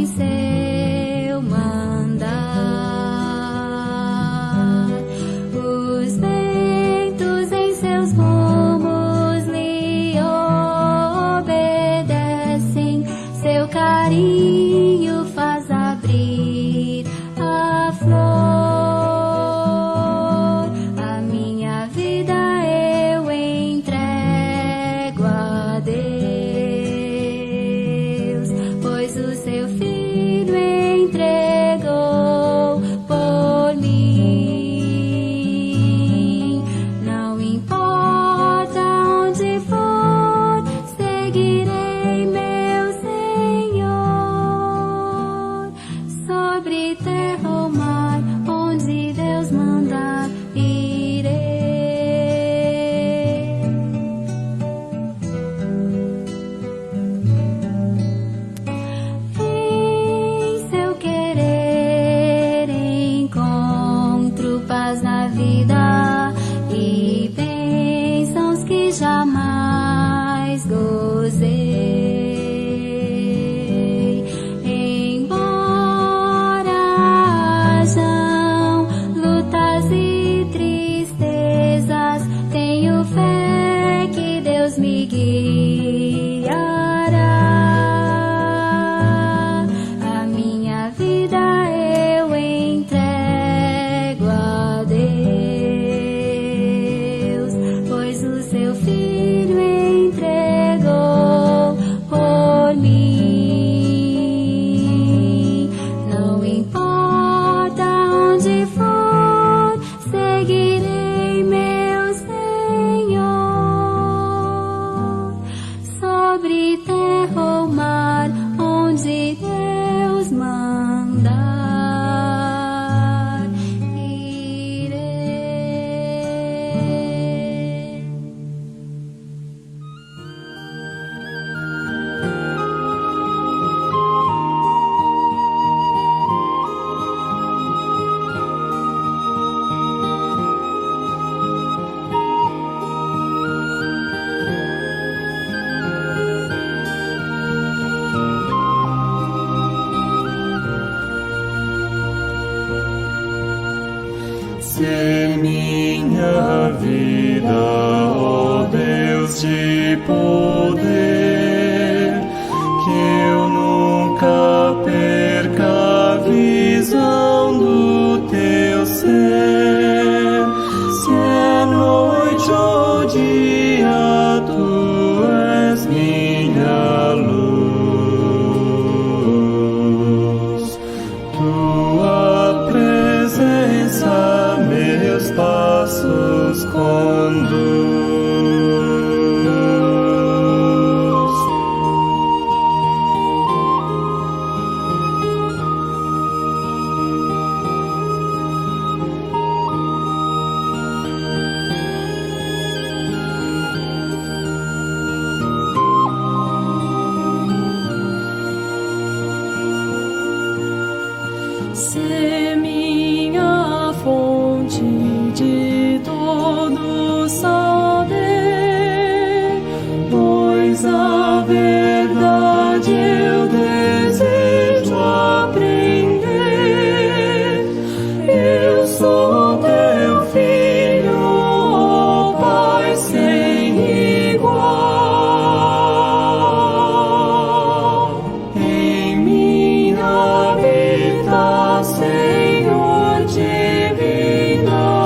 seu mandar. Os ventos em seus rumos lhe obedecem, seu carinho faz abrir a flor. A minha vida eu entrego a Deus, pois o seu Filho entregou por mim. Não importa onde for, seguirei meu Senhor. Sobre terra ou mar, onde Deus mandar, irei. Em seu querer encontro paz na vida e bênçãos que jamais gozei. Embora hajam lutas e tristezas, tenho fé que Deus me guiará. A minha vida eu entrego a Deus, pois o seu Filho entregou por mim. Não importa onde for, seguirei meu Senhor. Sobre terra ou mar, onde Deus mandar, irei. Se minha vida, ó Deus de poder, que eu nunca perca a visão do teu ser. Se é noite ou dia, tu és minha luz. Tua presença meus passos conduz. Se minha fonte de todo saber, pois a verdade eu desejo aprender. Eu sou teu filho, ó Pai sem igual. Em minha vida, Senhor divinal.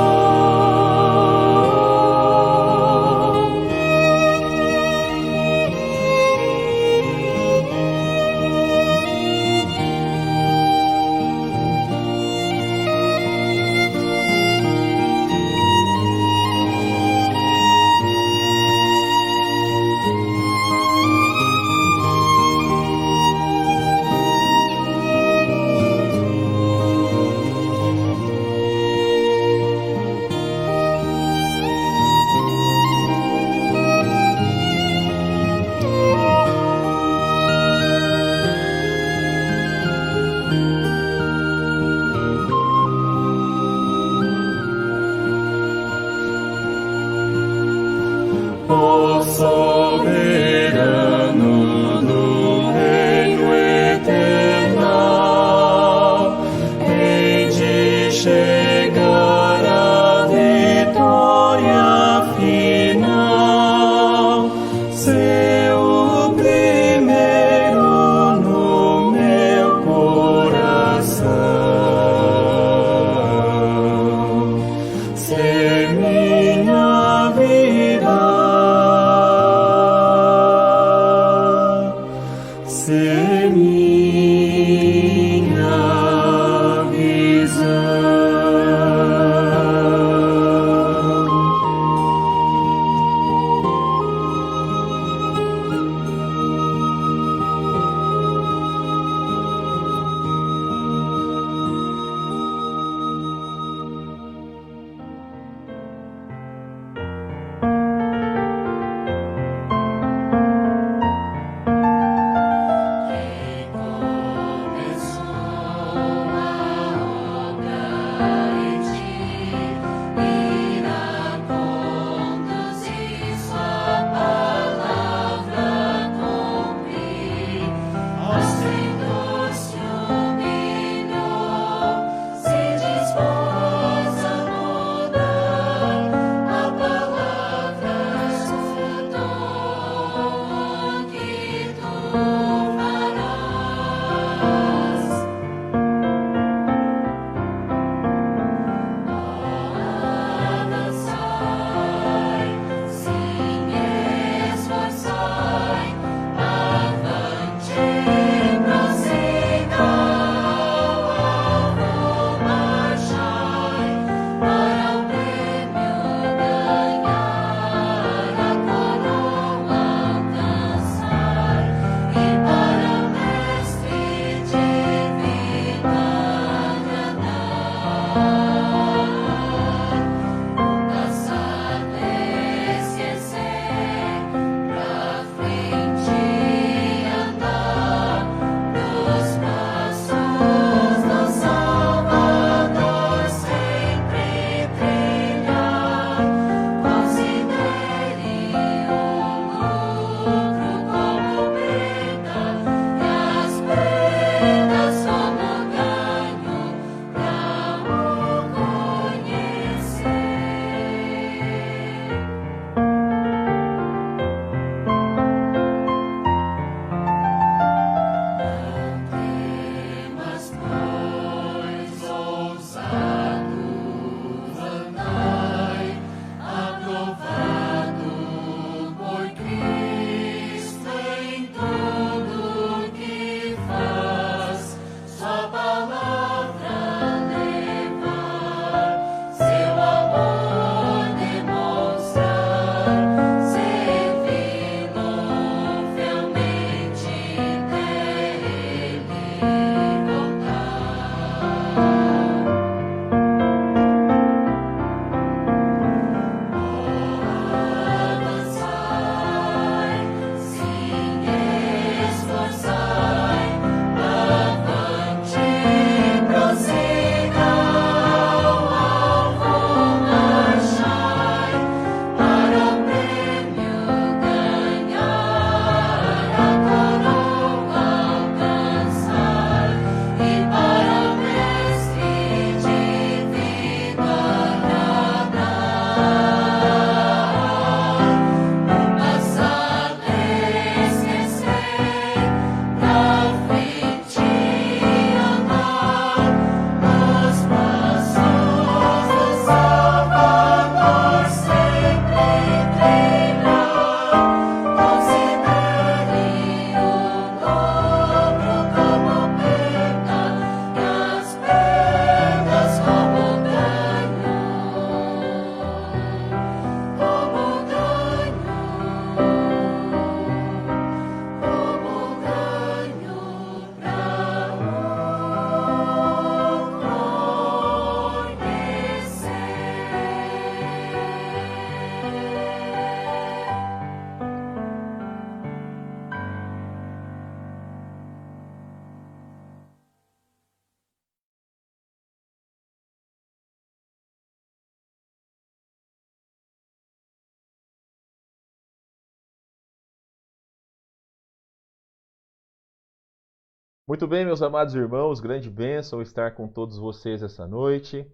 Muito bem, meus amados irmãos, grande bênção estar com todos vocês essa noite.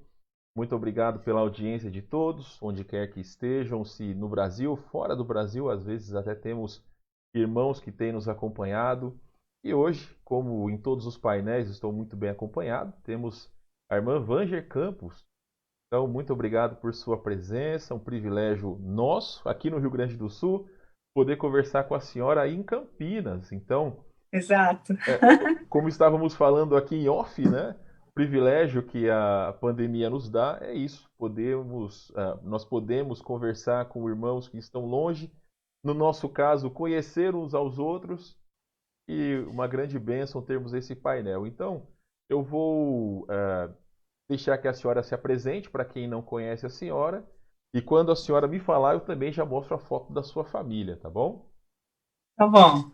Muito obrigado pela audiência de todos, onde quer que estejam, se no Brasil, fora do Brasil, às vezes até temos irmãos que têm nos acompanhado. E hoje, como em todos os painéis, estou muito bem acompanhado, temos a irmã Vanger Campos. Então, muito obrigado por sua presença, um privilégio nosso, aqui no Rio Grande do Sul, poder conversar com a senhora aí em Campinas. Então, Exato. como estávamos falando aqui em off, né? O privilégio que a pandemia nos dá é isso. Nós podemos conversar com irmãos que estão longe, no nosso caso, conhecer uns aos outros, e uma grande bênção termos esse painel. Então, eu vou deixar que a senhora se apresente para quem não conhece a senhora, e quando a senhora me falar, eu também já mostro a foto da sua família, tá bom? Tá bom.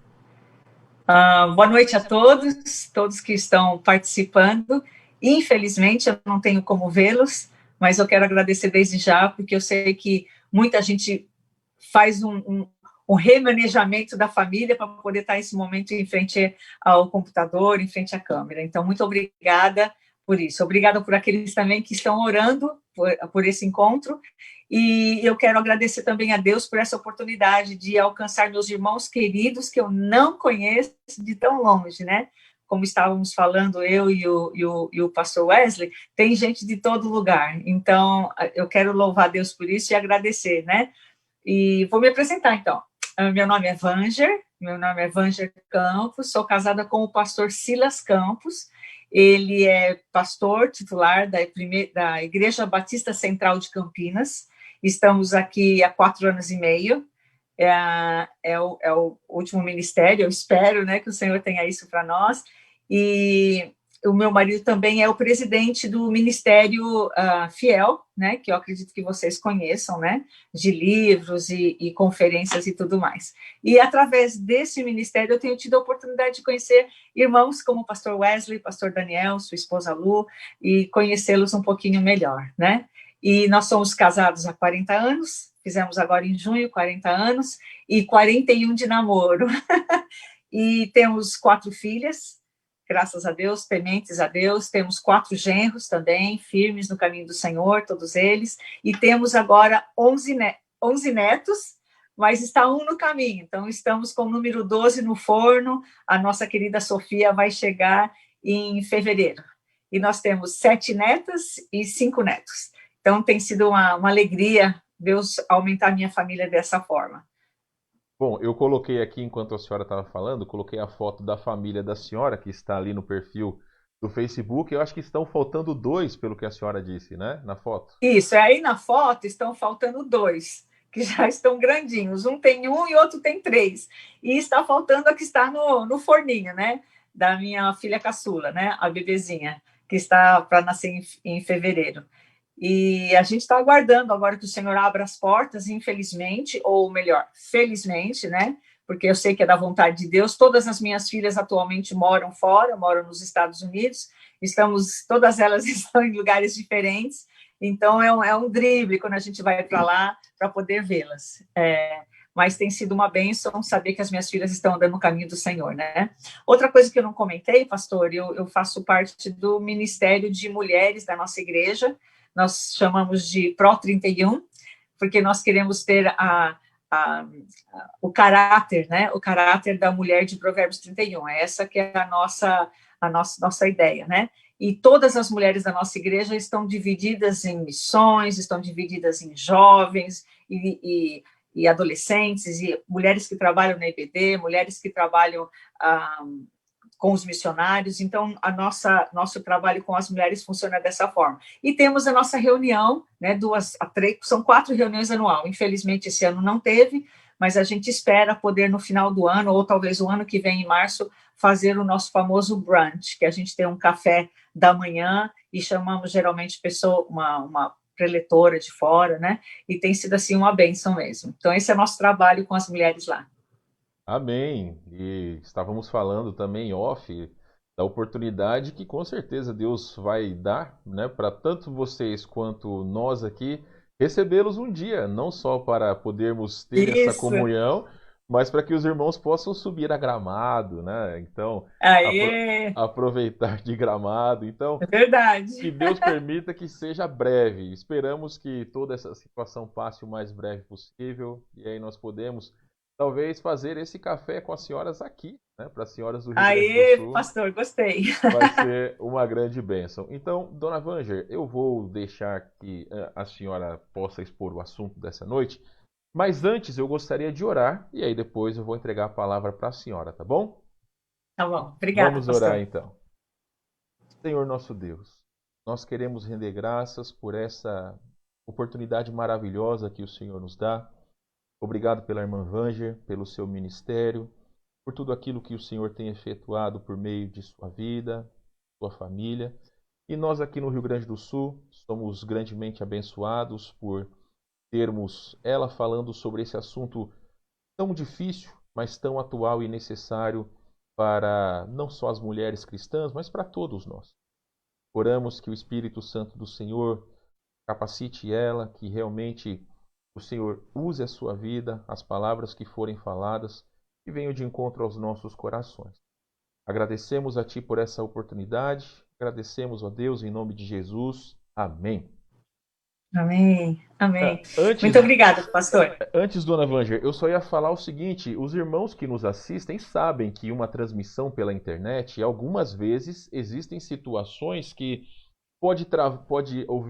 Boa noite a todos que estão participando. Infelizmente, eu não tenho como vê-los, mas eu quero agradecer desde já, porque eu sei que muita gente faz um remanejamento da família para poder estar nesse momento em frente ao computador, em frente à câmera. Então, muito obrigada por isso. Obrigada por aqueles também que estão orando por esse encontro. E eu quero agradecer também a Deus por essa oportunidade de alcançar meus irmãos queridos que eu não conheço de tão longe, né? Como estávamos falando, eu e o pastor Wesley, tem gente de todo lugar. Então, eu quero louvar a Deus por isso e agradecer, né? E vou me apresentar, então. Meu nome é Vanger Campos, sou casada com o pastor Silas Campos. Ele é pastor titular da Igreja Batista Central de Campinas. Estamos aqui há 4 anos e meio. É o último ministério, eu espero, né, que o Senhor tenha isso para nós. E o meu marido também é o presidente do Ministério Fiel, né, que eu acredito que vocês conheçam, né, de livros e conferências e tudo mais. E através desse ministério eu tenho tido a oportunidade de conhecer irmãos como o pastor Wesley, pastor Daniel, sua esposa Lu, e conhecê-los um pouquinho melhor, né? E nós somos casados há 40 anos, fizemos agora em junho 40 anos, e 41 de namoro. E temos 4 filhas, graças a Deus, tementes a Deus. Temos 4 genros também, firmes no caminho do Senhor, todos eles. E temos agora 11 netos, mas está um no caminho. Então, estamos com o número 12 no forno. A nossa querida Sofia vai chegar em fevereiro. E nós temos 7 netas e 5 netos. Então, tem sido uma alegria Deus aumentar a minha família dessa forma. Bom, eu coloquei aqui, enquanto a senhora estava falando, coloquei a foto da família da senhora, que está ali no perfil do Facebook. Eu acho que estão faltando 2, pelo que a senhora disse, né, na foto. Isso, aí na foto estão faltando 2, que já estão grandinhos. Um tem 1 e outro tem 3. E está faltando a que está no forninho, né, da minha filha caçula, né, a bebezinha, que está para nascer em fevereiro. E a gente está aguardando agora que o Senhor abra as portas, infelizmente, ou melhor, felizmente, né? Porque eu sei que é da vontade de Deus. Todas as minhas filhas atualmente moram fora, moram nos Estados Unidos. Todas elas estão em lugares diferentes. Então, é um drible quando a gente vai para lá para poder vê-las. Mas tem sido uma bênção saber que as minhas filhas estão andando no caminho do Senhor, né? Outra coisa que eu não comentei, pastor, eu faço parte do Ministério de Mulheres da nossa igreja. Nós chamamos de Pro 31, porque nós queremos ter o caráter, né? O caráter da mulher de Provérbios 31. Essa que é a nossa ideia, né? E todas as mulheres da nossa igreja estão divididas em missões, estão divididas em jovens e adolescentes, e mulheres que trabalham na EBD, mulheres que trabalham com os missionários. Então, nosso trabalho com as mulheres funciona dessa forma. E temos a nossa reunião, né, 2 a 3, são 4 reuniões anual. Infelizmente, esse ano não teve, mas a gente espera poder, no final do ano, ou talvez o ano que vem, em março, fazer o nosso famoso brunch, que a gente tem um café da manhã e chamamos, geralmente, uma preletora de fora, né? E tem sido, assim, uma bênção mesmo. Então, esse é o nosso trabalho com as mulheres lá. Amém. E estávamos falando também off da oportunidade que com certeza Deus vai dar, né, para tanto vocês quanto nós aqui recebê-los um dia, não só para podermos ter essa comunhão, mas para que os irmãos possam subir a Gramado, né? Então, Aê, aproveitar de Gramado. Então, é verdade. que Deus permita que seja breve. Esperamos que toda essa situação passe o mais breve possível e aí nós podemos talvez fazer esse café com as senhoras aqui, né? Para as senhoras do Rio Grande do Aê, Sul. pastor, gostei. Vai ser uma grande bênção. Então, dona Vanger, eu vou deixar que a senhora possa expor o assunto dessa noite, mas antes eu gostaria de orar e aí depois eu vou entregar a palavra para a senhora, tá bom? Tá bom, obrigada, Vamos pastor. orar então. Senhor nosso Deus, nós queremos render graças por essa oportunidade maravilhosa que o Senhor nos dá. Obrigado pela irmã Vanger, pelo seu ministério, por tudo aquilo que o Senhor tem efetuado por meio de sua vida, sua família. E nós aqui no Rio Grande do Sul somos grandemente abençoados por termos ela falando sobre esse assunto tão difícil, mas tão atual e necessário para não só as mulheres cristãs, mas para todos nós. Oramos que o Espírito Santo do Senhor capacite ela, que realmente o Senhor use a sua vida, as palavras que forem faladas, e venham de encontro aos nossos corações. Agradecemos a Ti por essa oportunidade, agradecemos a Deus em nome de Jesus. Amém. Amém, amém. Antes, Muito obrigada, pastor. Antes, dona Vanger, eu só ia falar o seguinte: os irmãos que nos assistem sabem que uma transmissão pela internet, algumas vezes existem situações que pode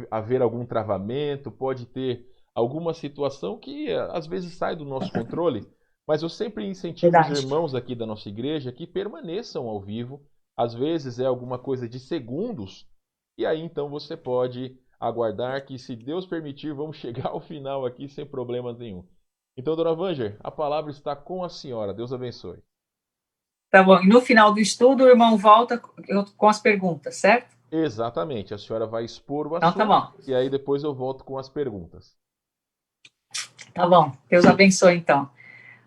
haver algum travamento, pode ter alguma situação que às vezes sai do nosso controle, mas eu sempre incentivo Verdade. os irmãos aqui da nossa igreja que permaneçam ao vivo. Às vezes é alguma coisa de segundos, e aí então você pode aguardar que, se Deus permitir, vamos chegar ao final aqui sem problema nenhum. Então, dona Vanger, a palavra está com a senhora. Deus abençoe. Tá bom, e no final do estudo o irmão volta com as perguntas, certo? Exatamente, a senhora vai expor o Então assunto, tá bom. e aí depois eu volto com as perguntas. Tá bom, Deus abençoe então.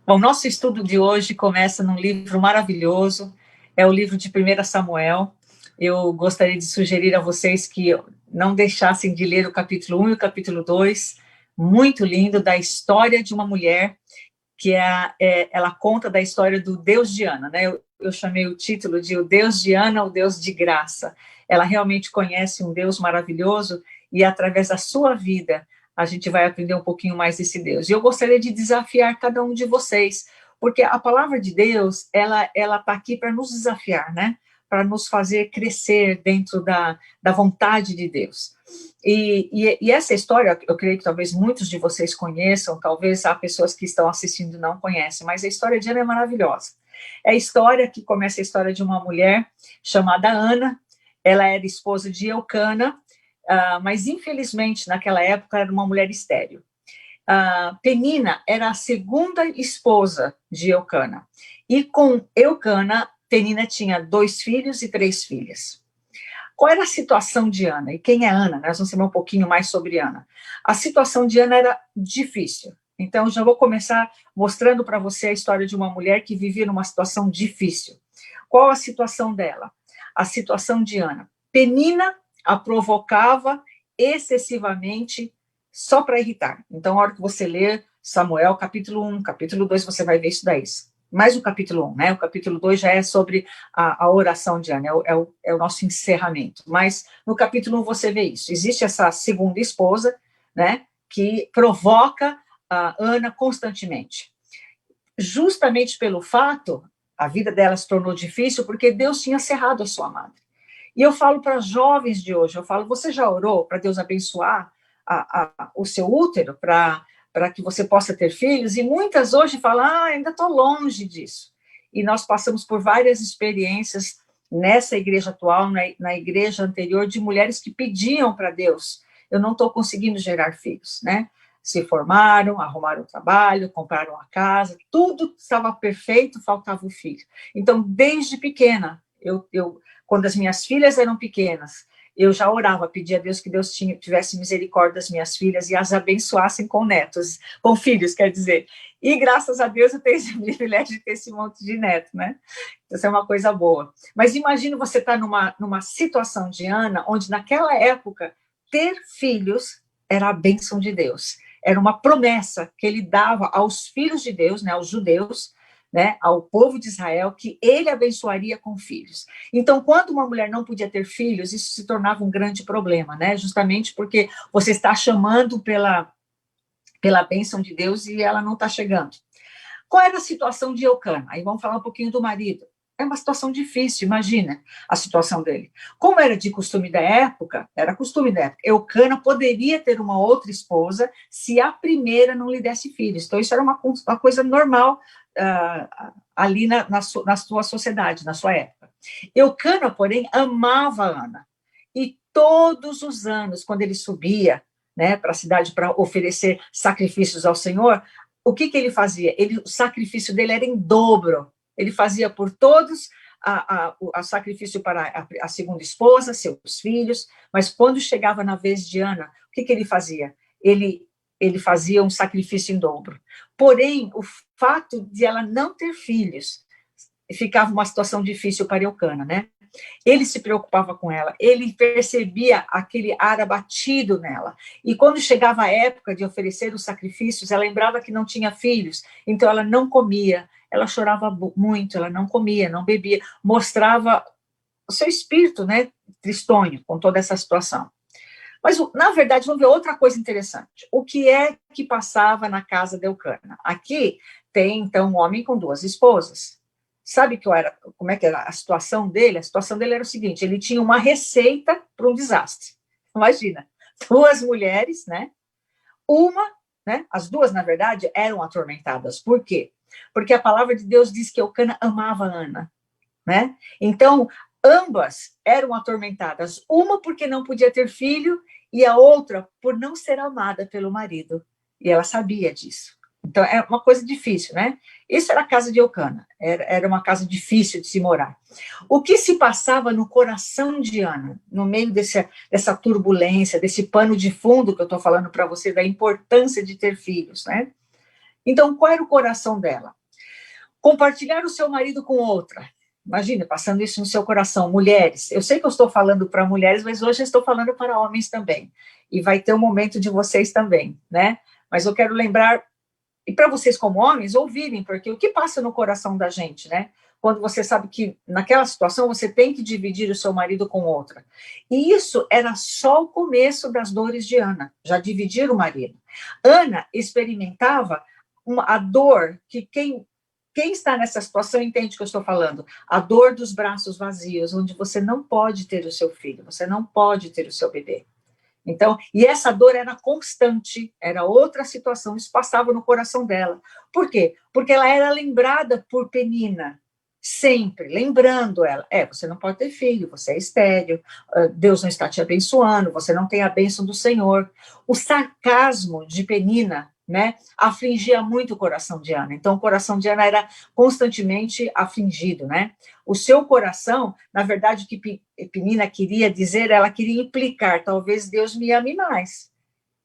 Bom, nosso estudo de hoje começa num livro maravilhoso, é o livro de 1 Samuel. Eu gostaria de sugerir a vocês que não deixassem de ler o capítulo 1 e o capítulo 2, muito lindo, da história de uma mulher, que ela conta da história do Deus de Ana, né? Eu chamei o título de O Deus de Ana, o Deus de Graça. Ela realmente conhece um Deus maravilhoso e, através da sua vida, a gente vai aprender um pouquinho mais desse Deus. E eu gostaria de desafiar cada um de vocês, porque a palavra de Deus, ela está aqui para nos desafiar, né? Para nos fazer crescer dentro da vontade de Deus. E essa história, eu creio que talvez muitos de vocês conheçam, talvez há pessoas que estão assistindo e não conhecem, mas a história de Ana é maravilhosa. É a história que começa a história de uma mulher chamada Ana. Ela era esposa de Eucana, mas infelizmente naquela época era uma mulher estéril. Penina era a segunda esposa de Eucana, e com Eucana, Penina tinha 2 filhos e 3 filhas. Qual era a situação de Ana? E quem é Ana? Nós vamos saber um pouquinho mais sobre Ana. A situação de Ana era difícil. Então, já vou começar mostrando para você a história de uma mulher que vivia numa situação difícil. Qual a situação dela? A situação de Ana. Penina a provocava excessivamente só para irritar. Então, na hora que você ler Samuel, capítulo 1, capítulo 2, você vai ver isso daí. Mais o capítulo 1, né? O capítulo 2 já é sobre a oração de Ana, é o nosso encerramento. Mas no capítulo 1 você vê isso. Existe essa segunda esposa, né? Que provoca a Ana constantemente. Justamente pelo fato, a vida dela se tornou difícil porque Deus tinha cerrado a sua madre. E eu falo para jovens de hoje, eu falo, você já orou para Deus abençoar o seu útero, para que você possa ter filhos? E muitas hoje falam, ainda estou longe disso. E nós passamos por várias experiências nessa igreja atual, na igreja anterior, de mulheres que pediam para Deus, eu não estou conseguindo gerar filhos, né? Se formaram, arrumaram trabalho, compraram a casa, tudo estava perfeito, faltava o filho. Então, desde pequena, quando as minhas filhas eram pequenas, eu já orava, pedia a Deus que Deus tivesse misericórdia das minhas filhas e as abençoassem com netos, com filhos, quer dizer. E graças a Deus eu tenho esse privilégio de ter esse monte de neto, né? Isso é uma coisa boa. Mas imagina você estar numa situação de Ana, onde naquela época ter filhos era a bênção de Deus. era uma promessa que ele dava aos filhos de Deus, né, aos judeus, né, ao povo de Israel, que ele abençoaria com filhos. Então, quando uma mulher não podia ter filhos, isso se tornava um grande problema, né, justamente porque você está chamando pela bênção de Deus e ela não está chegando. Qual era a situação de Eucana? Aí vamos falar um pouquinho do marido. É uma situação difícil, imagina a situação dele. Como era de costume da época, era costume da época, Eucana poderia ter uma outra esposa se a primeira não lhe desse filhos. Então, isso era uma coisa normal ali na sua sociedade, na sua época. Eucana, porém, amava Ana. E todos os anos, quando ele subia, né, para a cidade para oferecer sacrifícios ao Senhor, o que ele fazia? O sacrifício dele era em dobro. Ele fazia por todos o sacrifício para a segunda esposa, seus filhos, mas quando chegava na vez de Ana, o que ele fazia? Ele fazia um sacrifício em dobro. Porém, o fato de ela não ter filhos ficava uma situação difícil para Eucana, né? Ele se preocupava com ela, ele percebia aquele ar abatido nela. E quando chegava a época de oferecer os sacrifícios, ela lembrava que não tinha filhos, então ela não comia, ela chorava muito, ela não comia, não bebia, mostrava o seu espírito, né, tristonho com toda essa situação. Mas, na verdade, vamos ver outra coisa interessante. O que é que passava na casa de Eucana? Aqui tem, então, um homem com 2 esposas. Sabe como é que era a situação dele? A situação dele era o seguinte, ele tinha uma receita para um desastre. Imagina, 2 mulheres, né? As 2, na verdade, eram atormentadas. Por quê? Porque a palavra de Deus diz que Eucana amava Ana, né? Então, ambas eram atormentadas. Uma porque não podia ter filho e a outra por não ser amada pelo marido. E ela sabia disso. Então, é uma coisa difícil, né? Isso era a casa de Eucana, era uma casa difícil de se morar. O que se passava no coração de Ana, no meio dessa turbulência, desse pano de fundo que eu estou falando para você, da importância de ter filhos, né? Então, qual era o coração dela? Compartilhar o seu marido com outra. Imagina, passando isso no seu coração. Mulheres, eu sei que eu estou falando para mulheres, mas hoje eu estou falando para homens também. E vai ter um momento de vocês também, né? Mas eu quero lembrar, e para vocês como homens, ouvirem, porque o que passa no coração da gente, né? Quando você sabe que naquela situação você tem que dividir o seu marido com outra. E isso era só o começo das dores de Ana, já dividir o marido. Ana experimentava a dor que quem está nessa situação entende o que eu estou falando. A dor dos braços vazios, onde você não pode ter o seu filho, você não pode ter o seu bebê. Então, e essa dor era constante, era outra situação, isso passava no coração dela. Por quê? Porque ela era lembrada por Penina, sempre, lembrando ela, você não pode ter filho, você é estéril, Deus não está te abençoando, você não tem a bênção do Senhor. O sarcasmo de Penina, né, afligia muito o coração de Ana. Então, o coração de Ana era constantemente afligido, né? O seu coração, na verdade, o que Penina queria dizer, ela queria implicar, talvez Deus me ame mais,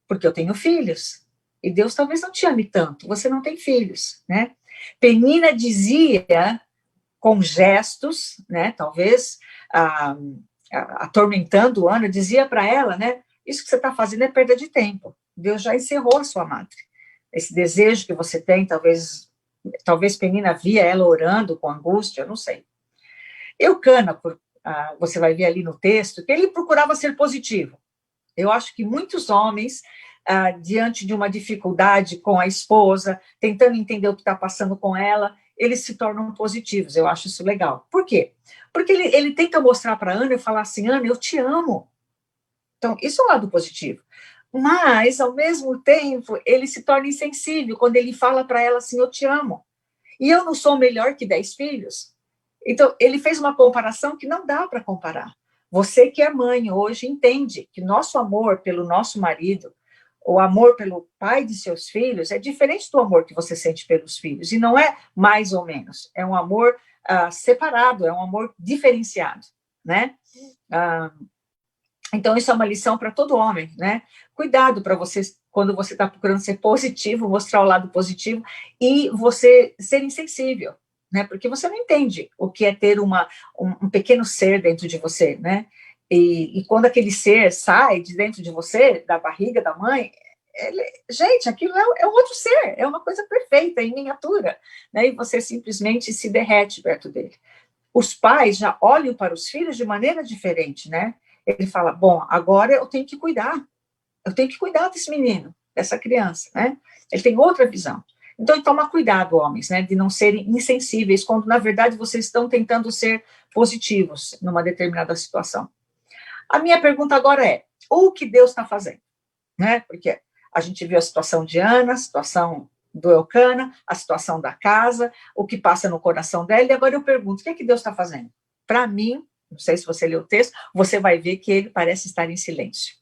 porque eu tenho filhos, e Deus talvez não te ame tanto, você não tem filhos, né? Penina dizia, com gestos, né, talvez atormentando Ana, dizia para ela, né, isso que você está fazendo é perda de tempo, Deus já encerrou a sua madre. Esse desejo que você tem, talvez Penina via ela orando com angústia, eu não sei. Eucana, você vai ver ali no texto, que ele procurava ser positivo. Eu acho que muitos homens, diante de uma dificuldade com a esposa, tentando entender o que está passando com ela, eles se tornam positivos, eu acho isso legal. Por quê? Porque ele tenta mostrar para Ana e falar assim, Ana, eu te amo. Então, isso é um lado positivo. Mas, ao mesmo tempo, ele se torna insensível quando ele fala para ela assim, eu te amo. E eu não sou melhor que 10 filhos. Então, ele fez uma comparação que não dá para comparar. Você que é mãe hoje entende que nosso amor pelo nosso marido, o amor pelo pai de seus filhos, é diferente do amor que você sente pelos filhos. E não é mais ou menos. É um amor separado, é um amor diferenciado, né? Então, isso é uma lição para todo homem, né? Cuidado para você, quando você está procurando ser positivo, mostrar o lado positivo, e você ser insensível, né? Porque você não entende o que é ter um pequeno ser dentro de você, né? E quando aquele ser sai de dentro de você, da barriga da mãe, Gente, aquilo é um outro ser, é uma coisa perfeita, em miniatura, né? E você simplesmente se derrete perto dele. Os pais já olham para os filhos de maneira diferente, né? Ele fala, bom, agora eu tenho que cuidar desse menino, dessa criança, né? Ele tem outra visão. Então, toma cuidado, homens, né, de não serem insensíveis, quando, na verdade, vocês estão tentando ser positivos numa determinada situação. A minha pergunta agora é, o que Deus está fazendo? Né? Porque a gente viu a situação de Ana, a situação do Eucana, a situação da casa, o que passa no coração dela, e agora eu pergunto, o que é que Deus está fazendo? Para mim, não sei se você leu o texto, você vai ver que ele parece estar em silêncio.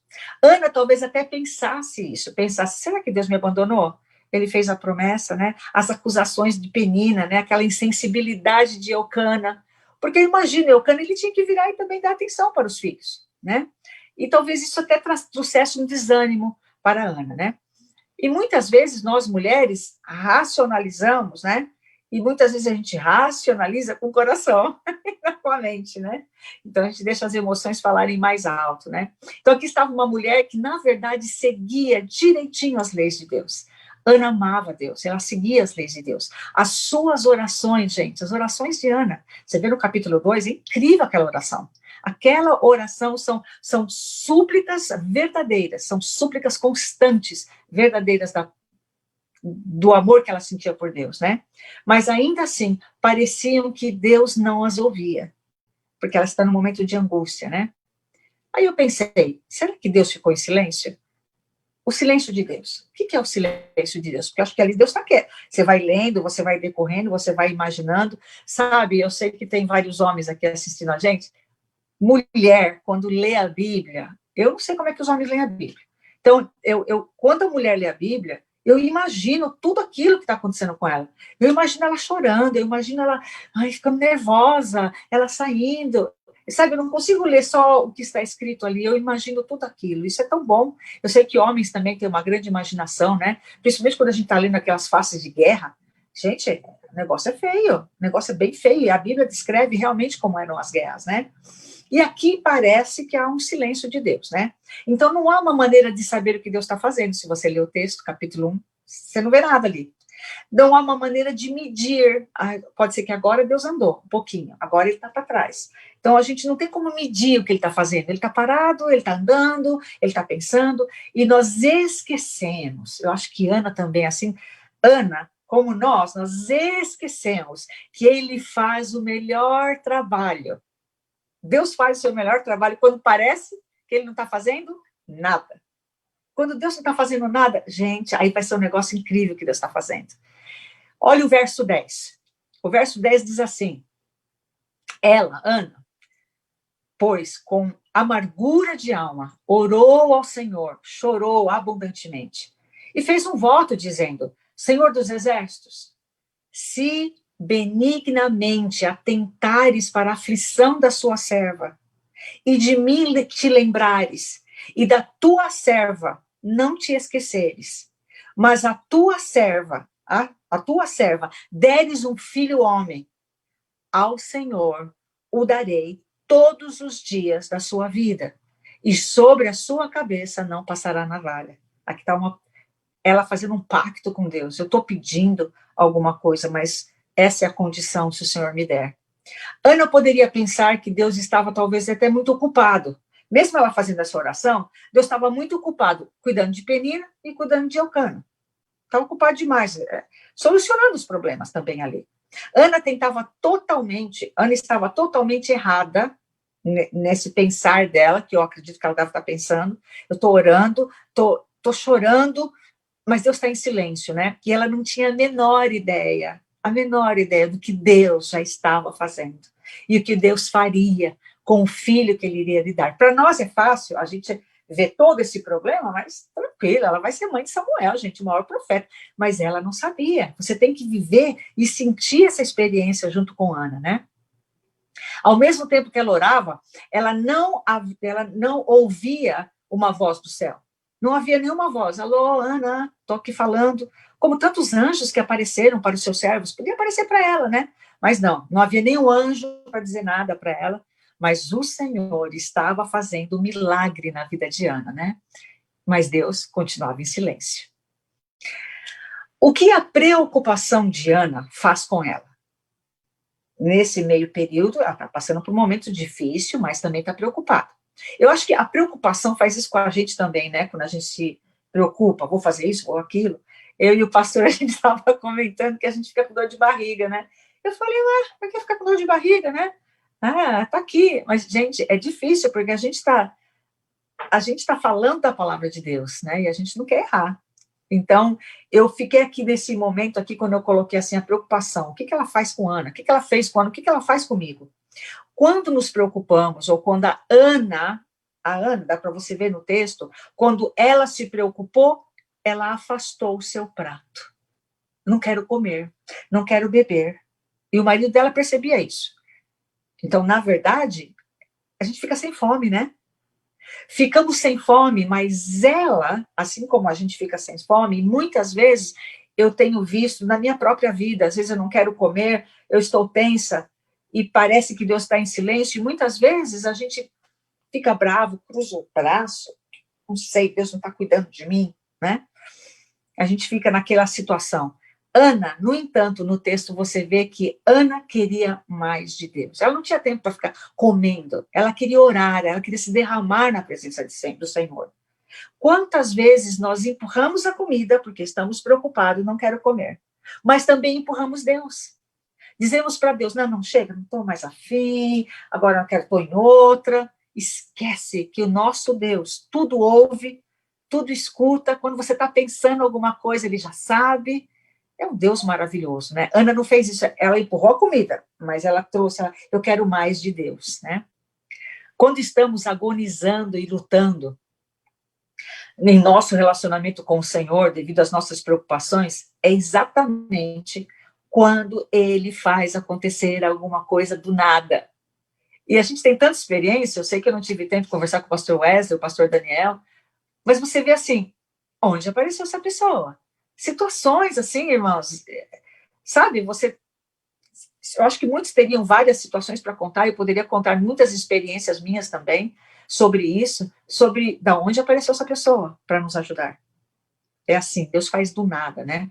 Ana talvez até pensasse isso, será que Deus me abandonou? Ele fez a promessa, né? As acusações de Penina, né? Aquela insensibilidade de Eucana, porque imagina, Eucana, ele tinha que virar e também dar atenção para os filhos, né? E talvez isso até trouxesse um desânimo para Ana, né? E muitas vezes nós, mulheres, racionalizamos, né? E muitas vezes a gente racionaliza com o coração e não com a mente, né? Então, a gente deixa as emoções falarem mais alto, né? Então, aqui estava uma mulher que, na verdade, seguia direitinho as leis de Deus. Ana amava Deus, ela seguia as leis de Deus. As suas orações, gente, as orações de Ana, você vê no capítulo 2, é incrível aquela oração. Aquela oração são súplicas verdadeiras, são súplicas constantes, verdadeiras do amor que ela sentia por Deus, né? Mas ainda assim, pareciam que Deus não as ouvia, porque ela está num momento de angústia, né? Aí eu pensei, será que Deus ficou em silêncio? O silêncio de Deus. O que é o silêncio de Deus? Porque eu acho que ali Deus está quieto. Você vai lendo, você vai decorrendo, você vai imaginando. Sabe, eu sei que tem vários homens aqui assistindo a gente. Mulher, quando lê a Bíblia, eu não sei como é que os homens leem a Bíblia. Então, quando a mulher lê a Bíblia, eu imagino tudo aquilo que está acontecendo com ela. Eu imagino ela chorando, eu imagino ela ficando nervosa, ela saindo. Sabe, eu não consigo ler só o que está escrito ali, eu imagino tudo aquilo. Isso é tão bom. Eu sei que homens também têm uma grande imaginação, né? Principalmente quando a gente está lendo aquelas faces de guerra. Gente, o negócio é feio, o negócio é bem feio. E a Bíblia descreve realmente como eram as guerras, né? E aqui parece que há um silêncio de Deus, né? Então, não há uma maneira de saber o que Deus está fazendo. Se você ler o texto, capítulo 1, você não vê nada ali. Não há uma maneira de medir. Pode ser que agora Deus andou um pouquinho, agora ele está para trás. Então, a gente não tem como medir o que ele está fazendo. Ele está parado, ele está andando, ele está pensando, e nós esquecemos. Eu acho que Ana também, assim, Ana, como nós esquecemos que ele faz o melhor trabalho. Deus faz o seu melhor trabalho quando parece que ele não está fazendo nada. Quando Deus não está fazendo nada, gente, aí vai ser um negócio incrível que Deus está fazendo. Olha o verso 10. O verso 10 diz assim, ela, Ana, pois com amargura de alma, orou ao Senhor, chorou abundantemente, e fez um voto dizendo, Senhor dos exércitos, se benignamente atentares para a aflição da sua serva, e de mim te lembrares, e da tua serva não te esqueceres, mas a tua serva deres um filho homem, ao Senhor o darei todos os dias da sua vida, e sobre a sua cabeça não passará navalha. Aqui está ela fazendo um pacto com Deus. Eu estou pedindo alguma coisa, mas essa é a condição se o Senhor me der. Ana poderia pensar que Deus estava talvez até muito ocupado. Mesmo ela fazendo essa oração, Deus estava muito ocupado, cuidando de Penina e cuidando de Eucana. Estava ocupado demais, solucionando os problemas também ali. Ana estava totalmente errada nesse pensar dela, que eu acredito que ela deve estar pensando. Eu estou orando, estou chorando, mas Deus está em silêncio, né? E ela não tinha a menor ideia do que Deus já estava fazendo e o que Deus faria com o filho que ele iria lhe dar. Para nós é fácil, a gente vê todo esse problema, mas tranquilo, ela vai ser mãe de Samuel, gente, o maior profeta, mas ela não sabia. Você tem que viver e sentir essa experiência junto com Ana, né? Ao mesmo tempo que ela orava, ela não ouvia uma voz do céu. Não havia nenhuma voz. Alô, Ana, estou aqui falando. Como tantos anjos que apareceram para os seus servos, podia aparecer para ela, né? Mas não havia nenhum anjo para dizer nada para ela, mas o Senhor estava fazendo um milagre na vida de Ana, né? Mas Deus continuava em silêncio. O que a preocupação de Ana faz com ela? Nesse meio período, ela está passando por um momento difícil, mas também está preocupada. Eu acho que a preocupação faz isso com a gente também, né? Quando a gente se preocupa, vou fazer isso, vou aquilo. Eu e o pastor, a gente estava comentando que a gente fica com dor de barriga, né? Eu falei, ué, por que ficar com dor de barriga, né? Ah, tá aqui. Mas, gente, é difícil, porque a gente está falando da palavra de Deus, né? E a gente não quer errar. Então, eu fiquei aqui nesse momento aqui, quando eu coloquei assim a preocupação. O que ela faz com Ana? O que ela fez com Ana? O que ela faz comigo? Quando nos preocupamos, ou quando a Ana, dá para você ver no texto, quando ela se preocupou, ela afastou o seu prato. Não quero comer, não quero beber. E o marido dela percebia isso. Então, na verdade, a gente fica sem fome, né? Ficamos sem fome, mas ela, assim como a gente fica sem fome, muitas vezes eu tenho visto na minha própria vida, às vezes eu não quero comer, eu estou tensa, e parece que Deus está em silêncio, e muitas vezes a gente fica bravo, cruza o braço, não sei, Deus não está cuidando de mim, né? A gente fica naquela situação. Ana, no entanto, no texto você vê que Ana queria mais de Deus. Ela não tinha tempo para ficar comendo, ela queria orar, ela queria se derramar na presença do Senhor. Quantas vezes nós empurramos a comida porque estamos preocupados, não quero comer, mas também empurramos Deus. Dizemos para Deus, não, chega, não estou mais afim, agora eu quero, estou em outra. Esquece que o nosso Deus tudo ouve, tudo escuta, quando você está pensando alguma coisa, ele já sabe. É um Deus maravilhoso, né? Ana não fez isso, ela empurrou a comida, mas ela trouxe, eu quero mais de Deus, né? Quando estamos agonizando e lutando em nosso relacionamento com o Senhor, devido às nossas preocupações, é exatamente quando ele faz acontecer alguma coisa do nada. E a gente tem tanta experiência, eu sei que eu não tive tempo de conversar com o pastor Wesley, o pastor Daniel, mas você vê assim, onde apareceu essa pessoa? Situações assim, irmãos, sabe, eu acho que muitos teriam várias situações para contar, eu poderia contar muitas experiências minhas também sobre isso, sobre da onde apareceu essa pessoa para nos ajudar. É assim, Deus faz do nada, né?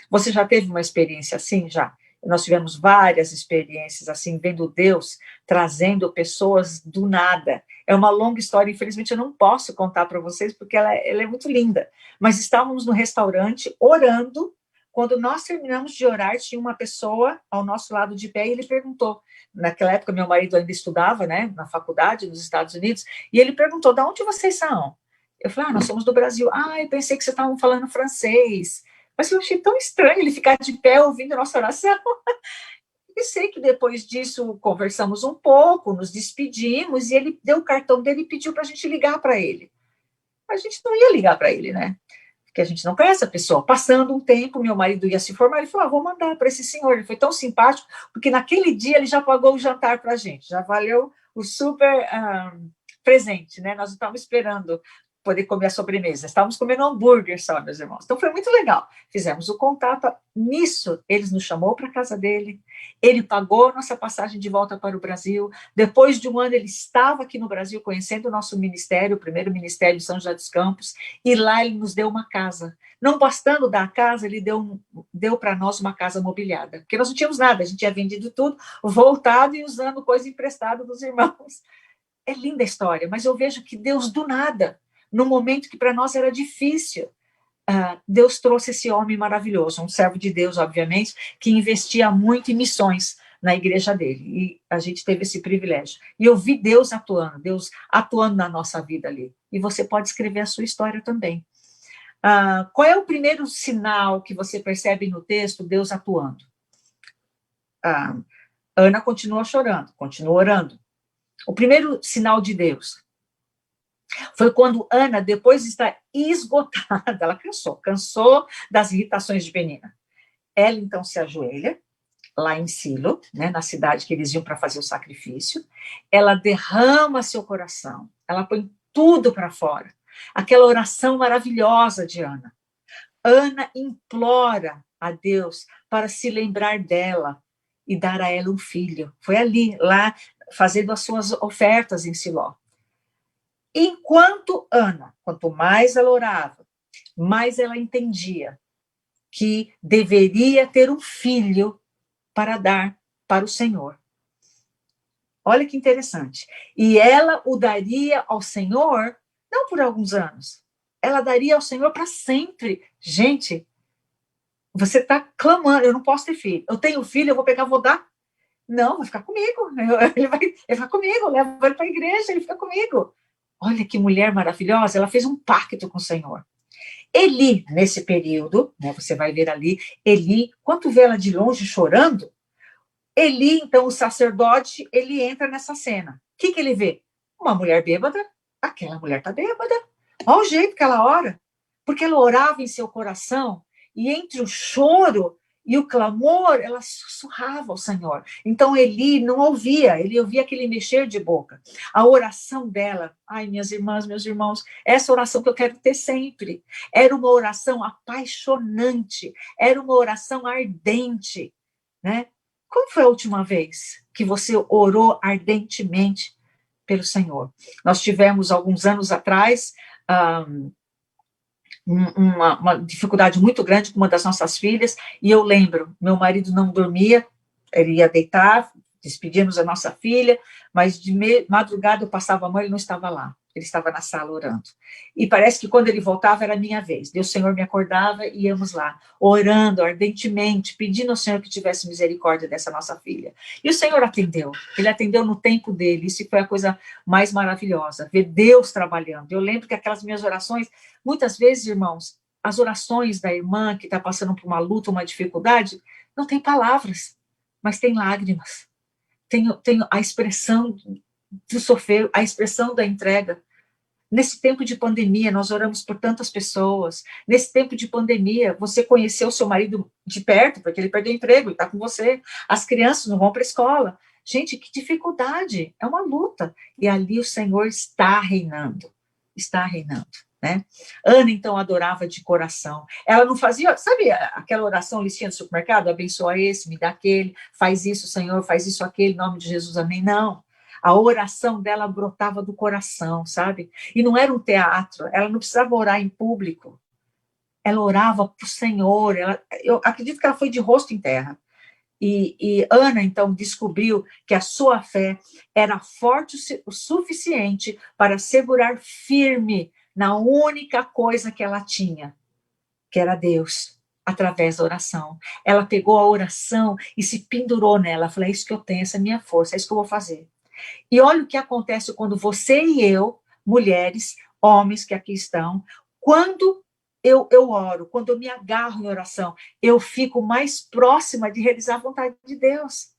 Você já teve uma experiência assim? Já. Nós tivemos várias experiências assim, vendo Deus trazendo pessoas do nada. É uma longa história, infelizmente eu não posso contar para vocês, porque ela é muito linda. Mas estávamos no restaurante orando, quando nós terminamos de orar, tinha uma pessoa ao nosso lado de pé, e ele perguntou, naquela época meu marido ainda estudava, né, na faculdade nos Estados Unidos, e ele perguntou, de onde vocês são? Eu falei, nós somos do Brasil. Eu pensei que vocês estavam falando francês. Mas eu achei tão estranho ele ficar de pé ouvindo a nossa oração. E sei que depois disso conversamos um pouco, nos despedimos, e ele deu o cartão dele e pediu para a gente ligar para ele. A gente não ia ligar para ele, né? Porque a gente não conhece a pessoa. Passando um tempo, meu marido ia se formar, ele falou, vou mandar para esse senhor. Ele foi tão simpático, porque naquele dia ele já pagou o jantar para a gente, já valeu o super presente, né? Nós estávamos esperando poder comer a sobremesa. Estávamos comendo hambúrguer só, meus irmãos. Então, foi muito legal. Fizemos o contato. Nisso, ele nos chamou para a casa dele. Ele pagou a nossa passagem de volta para o Brasil. Depois de um ano, ele estava aqui no Brasil, conhecendo o nosso ministério, o primeiro ministério de São José dos Campos, e lá ele nos deu uma casa. Não bastando dar a casa, ele deu para nós uma casa mobiliada, porque nós não tínhamos nada, a gente tinha vendido tudo, voltado e usando coisa emprestada dos irmãos. É linda a história, mas eu vejo que Deus, do nada, no momento que para nós era difícil, Deus trouxe esse homem maravilhoso, um servo de Deus, obviamente, que investia muito em missões na igreja dele, e a gente teve esse privilégio. E eu vi Deus atuando na nossa vida ali. E você pode escrever a sua história também. Qual é o primeiro sinal que você percebe no texto, Deus atuando? Ana continua chorando, continua orando. O primeiro sinal de Deus foi quando Ana, depois de estar esgotada, ela cansou das irritações de Penina. Ela, então, se ajoelha, lá em Silo, né, na cidade que eles iam para fazer o sacrifício, ela derrama seu coração, ela põe tudo para fora. Aquela oração maravilhosa de Ana. Ana implora a Deus para se lembrar dela e dar a ela um filho. Foi ali, lá, fazendo as suas ofertas em Siló. Enquanto Ana, quanto mais ela orava, mais ela entendia que deveria ter um filho para dar para o Senhor. Olha que interessante. E ela o daria ao Senhor, não por alguns anos, ela daria ao Senhor para sempre. Gente, você está clamando, eu não posso ter filho. Eu tenho filho, eu vou pegar, vou dar. Não, vai ficar comigo. Ele vai ficar comigo, eu levo ele para a igreja, ele fica comigo. Olha que mulher maravilhosa, ela fez um pacto com o Senhor. Eli, nesse período, né, você vai ver ali, Eli, quando vê ela de longe chorando, Eli, então, o sacerdote, ele entra nessa cena. O que ele vê? Uma mulher bêbada, aquela mulher está bêbada. Olha o jeito que ela ora. Porque ela orava em seu coração, e entre o choro e o clamor, ela sussurrava ao Senhor. Então, Eli não ouvia, ele ouvia aquele mexer de boca. A oração dela, ai, minhas irmãs, meus irmãos, essa oração que eu quero ter sempre. Era uma oração apaixonante, era uma oração ardente, né? Como foi a última vez que você orou ardentemente pelo Senhor? Nós tivemos, alguns anos atrás, uma dificuldade muito grande com uma das nossas filhas, e eu lembro, meu marido não dormia, ele ia deitar, despedimos a nossa filha, mas de madrugada eu passava a mão, ele não estava lá, ele estava na sala orando. E parece que quando ele voltava era a minha vez. Deus, o Senhor me acordava e íamos lá, orando ardentemente, pedindo ao Senhor que tivesse misericórdia dessa nossa filha. E o Senhor atendeu, ele atendeu no tempo dele, isso foi a coisa mais maravilhosa, ver Deus trabalhando. Eu lembro que aquelas minhas orações, muitas vezes, irmãos, as orações da irmã que está passando por uma luta, uma dificuldade, não tem palavras, mas tem lágrimas. Tem a expressão do sofrer, a expressão da entrega. Nesse tempo de pandemia, nós oramos por tantas pessoas. Nesse tempo de pandemia, você conheceu o seu marido de perto, porque ele perdeu o emprego, ele está com você. As crianças não vão para a escola. Gente, que dificuldade, é uma luta. E ali o Senhor está reinando, né? Ana, então, adorava de coração. Ela não fazia, sabe aquela oração, listinha do supermercado? Abençoa esse, me dá aquele, faz isso, Senhor, faz isso, aquele, em nome de Jesus, amém. Não. A oração dela brotava do coração, sabe? E não era um teatro, ela não precisava orar em público. Ela orava para o Senhor, eu acredito que ela foi de rosto em terra. E Ana, então, descobriu que a sua fé era forte o suficiente para segurar firme na única coisa que ela tinha, que era Deus, através da oração. Ela pegou a oração e se pendurou nela. Falou, é isso que eu tenho, essa é a minha força, é isso que eu vou fazer. E olha o que acontece quando você e eu, mulheres, homens que aqui estão, quando eu oro, quando eu me agarro em oração, eu fico mais próxima de realizar a vontade de Deus.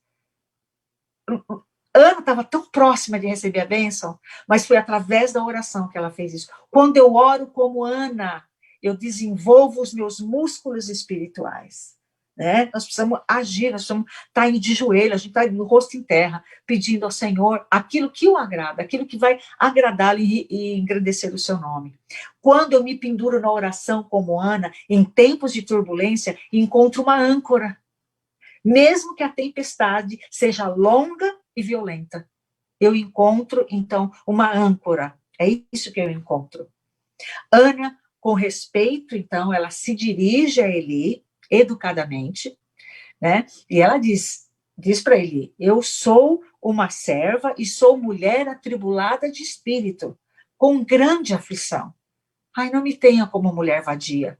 Ana estava tão próxima de receber a bênção, mas foi através da oração que ela fez isso. Quando eu oro como Ana, eu desenvolvo os meus músculos espirituais. Né? Nós precisamos agir, nós precisamos estar indo de joelho, a gente está no rosto em terra, pedindo ao Senhor aquilo que o agrada, aquilo que vai agradá-lo e engrandecer o seu nome. Quando eu me penduro na oração como Ana, em tempos de turbulência, encontro uma âncora. Mesmo que a tempestade seja longa e violenta, eu encontro, então, uma âncora. É isso que eu encontro. Ana, com respeito, então, ela se dirige a Eli, educadamente, né? E ela diz para Eli, eu sou uma serva e sou mulher atribulada de espírito, com grande aflição. Ai, não me tenha como mulher vadia,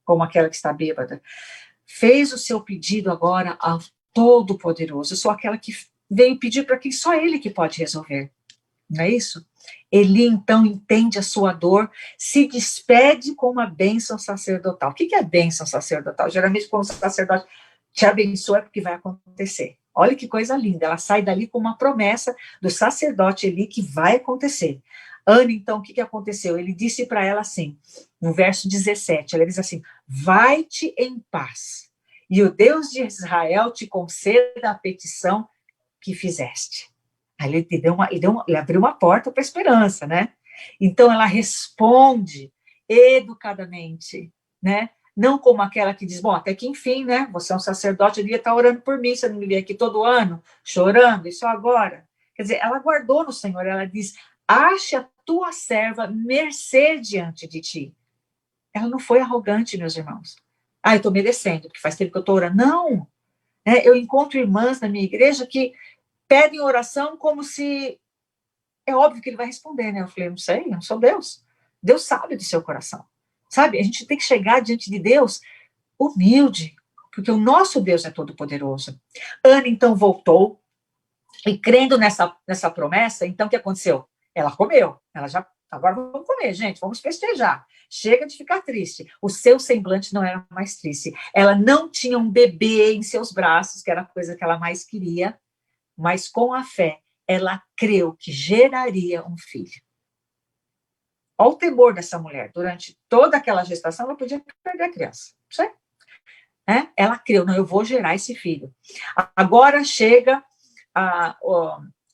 como aquela que está bêbada. Fez o seu pedido agora ao Todo-Poderoso. Eu sou aquela que veio pedir para quem só Ele que pode resolver. Não é isso? Eli, então, entende a sua dor, se despede com uma bênção sacerdotal. O que é bênção sacerdotal? Geralmente, quando o sacerdote te abençoa, é porque vai acontecer. Olha que coisa linda. Ela sai dali com uma promessa do sacerdote Eli que vai acontecer. Ana, então, o que aconteceu? Ele disse para ela assim, no verso 17, ela diz assim, vai-te em paz, e o Deus de Israel te conceda a petição que fizeste. Aí ele abriu uma porta para a esperança, né? Então, ela responde educadamente, né? Não como aquela que diz, bom, até que enfim, né? Você é um sacerdote, eu devia estar orando por mim, você não me vê aqui todo ano, chorando, e só agora. Quer dizer, ela guardou no Senhor, ela diz, ache a tua serva mercê diante de ti. Ela não foi arrogante, meus irmãos. Eu estou merecendo, porque faz tempo que eu estou orando. Não! Eu encontro irmãs na minha igreja que pedem oração como se... É óbvio que ele vai responder, né? Eu falei, não sei, eu não sou Deus. Deus sabe do seu coração. Sabe? A gente tem que chegar diante de Deus humilde, porque o nosso Deus é todo-poderoso. Ana, então, voltou, e crendo nessa promessa, então, o que aconteceu? Ela comeu. Ela já... Agora vamos comer, gente, vamos festejar. Chega de ficar triste. O seu semblante não era mais triste. Ela não tinha um bebê em seus braços, que era a coisa que ela mais queria, mas com a fé, ela creu que geraria um filho. Olha o temor dessa mulher. Durante toda aquela gestação, ela podia perder a criança. Não sei. Ela creu, não, eu vou gerar esse filho. Agora chega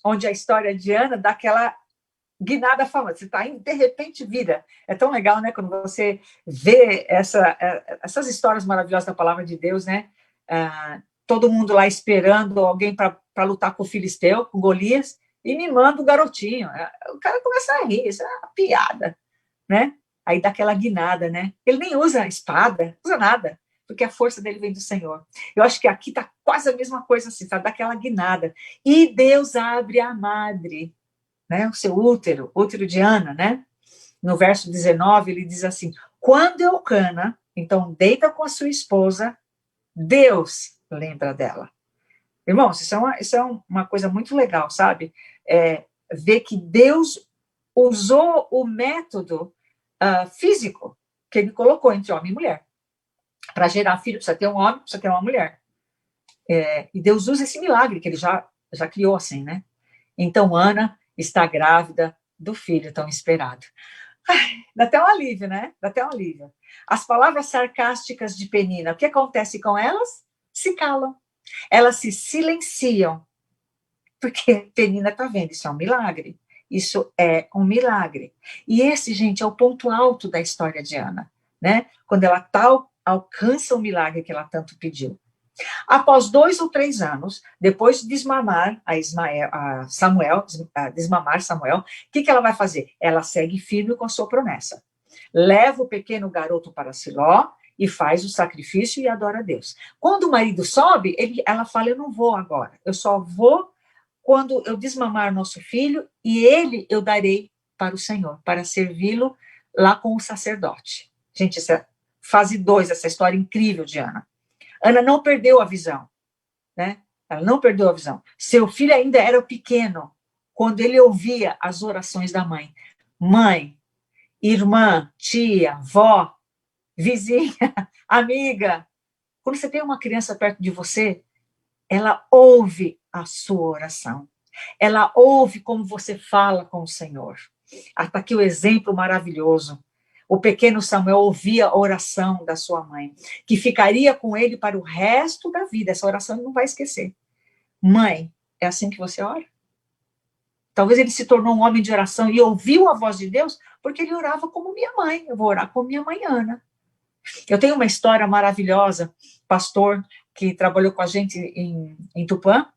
onde a história de Ana dá aquela guinada famosa. Você está indo, de repente vira. É tão legal, né? Quando você vê essas histórias maravilhosas da palavra de Deus, né? Todo mundo lá esperando alguém para lutar com o Filisteu, com Golias, e me manda o garotinho. O cara começa a rir, isso é uma piada, né? Aí dá aquela guinada, né? Ele nem usa espada, não usa nada, porque a força dele vem do Senhor. Eu acho que aqui está quase a mesma coisa assim, sabe? Dá aquela guinada. E Deus abre a madre, né? O seu útero de Ana, né? No verso 19, ele diz assim, quando Eucana, então, deita com a sua esposa, Deus lembra dela. Irmãos, isso é uma coisa muito legal, sabe? Ver que Deus usou o método físico que ele colocou entre homem e mulher. Para gerar filho, precisa ter um homem, precisa ter uma mulher. E Deus usa esse milagre que ele já criou assim, né? Então, Ana está grávida do filho tão esperado. Dá até um alívio, né? Dá até um alívio. As palavras sarcásticas de Penina, o que acontece com elas? Se calam. Elas se silenciam. Porque Penina está vendo, isso é um milagre. Isso é um milagre. E esse, gente, é o ponto alto da história de Ana, né? Quando ela alcança o milagre que ela tanto pediu. Após 2 ou 3 anos, depois de desmamar Samuel, o que ela vai fazer? Ela segue firme com a sua promessa. Leva o pequeno garoto para Siló e faz o sacrifício e adora a Deus. Quando o marido sobe, ela fala, eu não vou agora, eu só vou quando eu desmamar nosso filho e ele eu darei para o Senhor, para servi-lo lá com o sacerdote. Gente, essa é fase 2, essa história incrível de Ana. Ana não perdeu a visão, né? Ela não perdeu a visão. Seu filho ainda era pequeno, quando ele ouvia as orações da mãe. Mãe, irmã, tia, vó, vizinha, amiga. Quando você tem uma criança perto de você, ela ouve a sua oração. Ela ouve como você fala com o Senhor. Está aqui o exemplo maravilhoso. O pequeno Samuel ouvia a oração da sua mãe, que ficaria com ele para o resto da vida. Essa oração ele não vai esquecer. Mãe, é assim que você ora? Talvez ele se tornou um homem de oração e ouviu a voz de Deus, porque ele orava como minha mãe. Eu vou orar como minha mãe Ana. Eu tenho uma história maravilhosa, pastor que trabalhou com a gente em Tupã,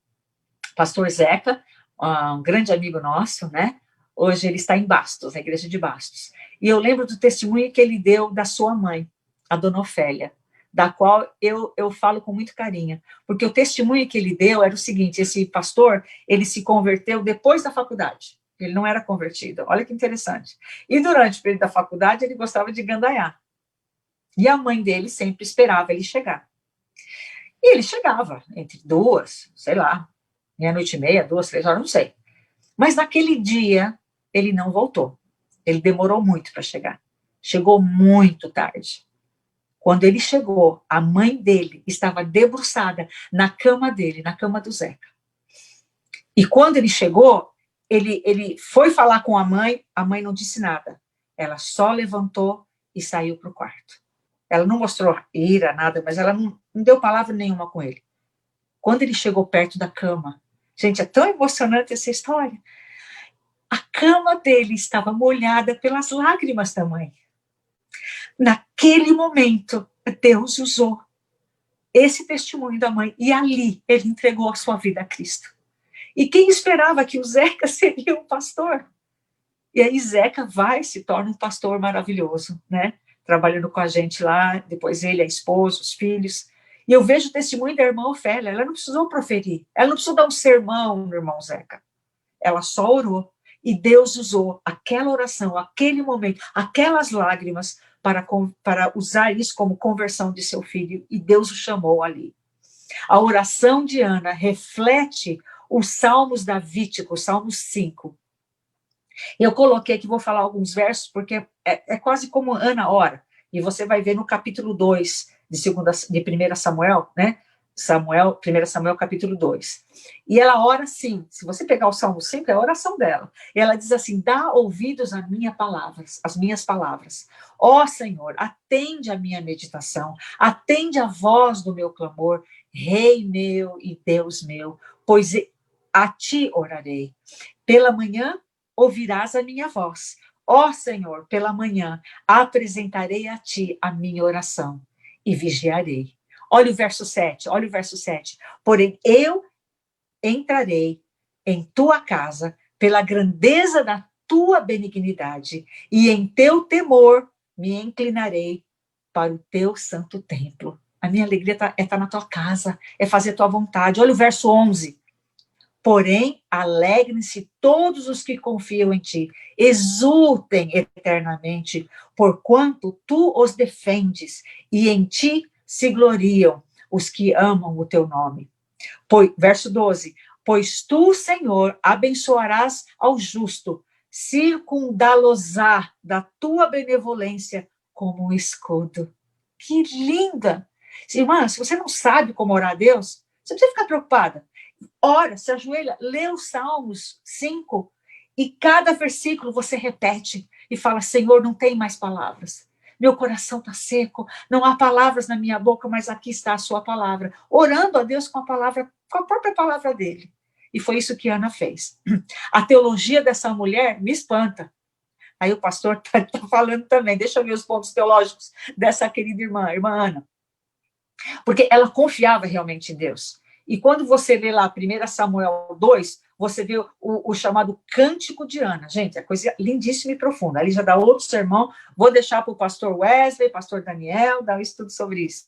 pastor Zeca, um grande amigo nosso, né? Hoje ele está em Bastos, na igreja de Bastos. E eu lembro do testemunho que ele deu da sua mãe, a dona Ofélia, da qual eu falo com muito carinho. Porque o testemunho que ele deu era o seguinte, esse pastor, ele se converteu depois da faculdade. Ele não era convertido. Olha que interessante. E durante o período da faculdade, ele gostava de gandaiar. E a mãe dele sempre esperava ele chegar. E ele chegava entre 2, sei lá, 00:30, 2, 3 horas, não sei. Mas naquele dia, ele não voltou. Ele demorou muito para chegar. Chegou muito tarde. Quando ele chegou, a mãe dele estava debruçada na cama dele, na cama do Zeca. E quando ele chegou, ele foi falar com a mãe não disse nada. Ela só levantou e saiu para o quarto. Ela não mostrou ira, nada, mas ela não deu palavra nenhuma com ele. Quando ele chegou perto da cama, gente, é tão emocionante essa história. A cama dele estava molhada pelas lágrimas da mãe. Naquele momento, Deus usou esse testemunho da mãe e ali ele entregou a sua vida a Cristo. E quem esperava que o Zeca seria um pastor? E aí Zeca vai, se torna um pastor maravilhoso, né? Trabalhando com a gente lá, depois ele, a esposa, os filhos. E eu vejo o testemunho da irmã Ofélia, ela não precisou proferir, ela não precisou dar um sermão no irmão Zeca. Ela só orou. E Deus usou aquela oração, aquele momento, aquelas lágrimas para usar isso como conversão de seu filho, e Deus o chamou ali. A oração de Ana reflete os Salmos Davídicos, o Salmo 5. Eu coloquei aqui, vou falar alguns versos, porque é quase como Ana ora, e você vai ver no capítulo 2 de 1 Samuel, né? 1 Samuel capítulo 2. E ela ora assim, se você pegar o Salmo 5, é a oração dela. E ela diz assim, dá ouvidos às minhas palavras. Ó Senhor, atende a minha meditação, atende a voz do meu clamor, Rei meu e Deus meu, pois a ti orarei. Pela manhã ouvirás a minha voz. Ó Senhor, pela manhã apresentarei a ti a minha oração e vigiarei. Olha o verso 7, olha o verso 7. Porém, eu entrarei em tua casa pela grandeza da tua benignidade e em teu temor me inclinarei para o teu santo templo. A minha alegria é estar na tua casa, é fazer tua vontade. Olha o verso 11. Porém, alegrem-se todos os que confiam em ti, exultem eternamente, porquanto tu os defendes, e em ti se gloriam os que amam o teu nome. Verso 12, pois tu, Senhor, abençoarás ao justo, circundá-los-á da tua benevolência como um escudo. Que linda! Irmã, se você não sabe como orar a Deus, você não precisa ficar preocupada. Ora, se ajoelha, lê os Salmos 5 e cada versículo você repete e fala, Senhor, não tem mais palavras. Meu coração está seco, não há palavras na minha boca, mas aqui está a sua palavra. Orando a Deus com a própria palavra dele. E foi isso que Ana fez. A teologia dessa mulher me espanta. Aí o pastor está falando também, deixa eu ver os pontos teológicos dessa querida irmã Ana. Porque ela confiava realmente em Deus. E quando você lê lá 1 Samuel 2, você vê o chamado Cântico de Ana. Gente, é coisa lindíssima e profunda. Ali já dá outro sermão. Vou deixar para o pastor Wesley, pastor Daniel, dar um estudo sobre isso.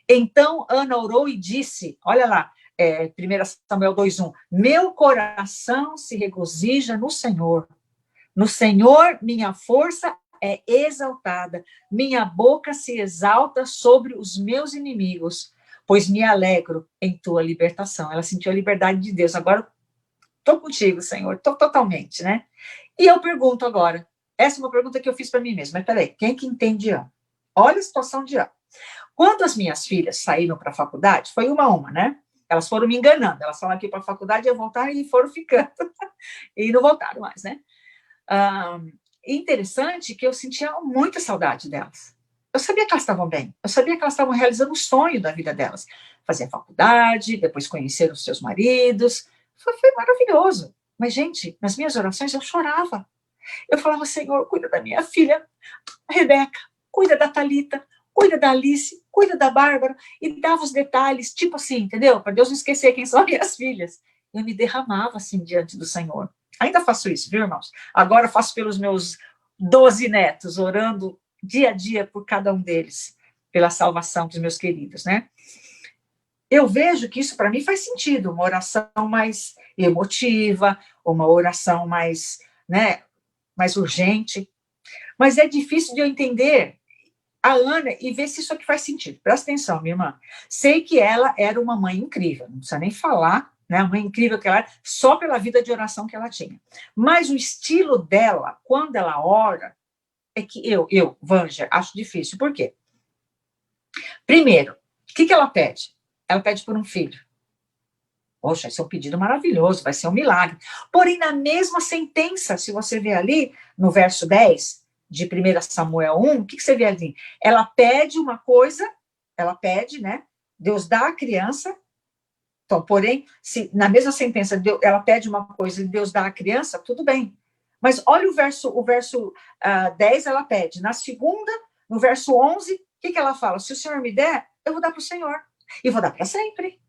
Então, Ana orou e disse, olha lá, 1 Samuel 2:1, meu coração se regozija no Senhor. No Senhor, minha força é exaltada. Minha boca se exalta sobre os meus inimigos, pois me alegro em tua libertação. Ela sentiu a liberdade de Deus. Agora, estou contigo, Senhor, estou totalmente, né? E eu pergunto agora, essa é uma pergunta que eu fiz para mim mesma, mas peraí, quem que entende Ana? Olha a situação de Ana. Quando as minhas filhas saíram para a faculdade, foi uma, né? Elas foram me enganando, elas foram aqui para a faculdade, iam voltar e foram ficando. E não voltaram mais, né? Interessante que eu sentia muita saudade delas. Eu sabia que elas estavam bem, eu sabia que elas estavam realizando o sonho da vida delas. Fazer faculdade, depois conhecer os seus maridos, foi maravilhoso. Mas, gente, nas minhas orações eu chorava. Eu falava, Senhor, cuida da minha filha Rebeca, cuida da Thalita, cuida da Alice, cuida da Bárbara, e dava os detalhes, tipo assim, entendeu? Para Deus não esquecer quem são as minhas filhas. Eu me derramava assim diante do Senhor. Ainda faço isso, viu, irmãos? Agora faço pelos meus 12 netos, orando dia a dia por cada um deles, pela salvação dos meus queridos, né? Eu vejo que isso para mim faz sentido, uma oração mais emotiva, uma oração mais, né, mais urgente. Mas é difícil de eu entender a Ana e ver se isso aqui faz sentido. Presta atenção, minha irmã. Sei que ela era uma mãe incrível, não precisa nem falar, né? A mãe incrível que ela era, só pela vida de oração que ela tinha. Mas o estilo dela, quando ela ora, é que Vângela, acho difícil. Por quê? Primeiro, o que ela pede? Ela pede por um filho. Poxa, esse é um pedido maravilhoso, vai ser um milagre. Porém, na mesma sentença, se você ver ali, no verso 10, de 1 Samuel 1, o que você vê ali? Ela pede uma coisa, ela pede, né? Deus dá a criança. Então, porém, se na mesma sentença ela pede uma coisa e Deus dá a criança, tudo bem. Mas olha o verso 10, ela pede. Na segunda, no verso 11, o que ela fala? Se o Senhor me der, eu vou dar para o Senhor. E vou dar para sempre.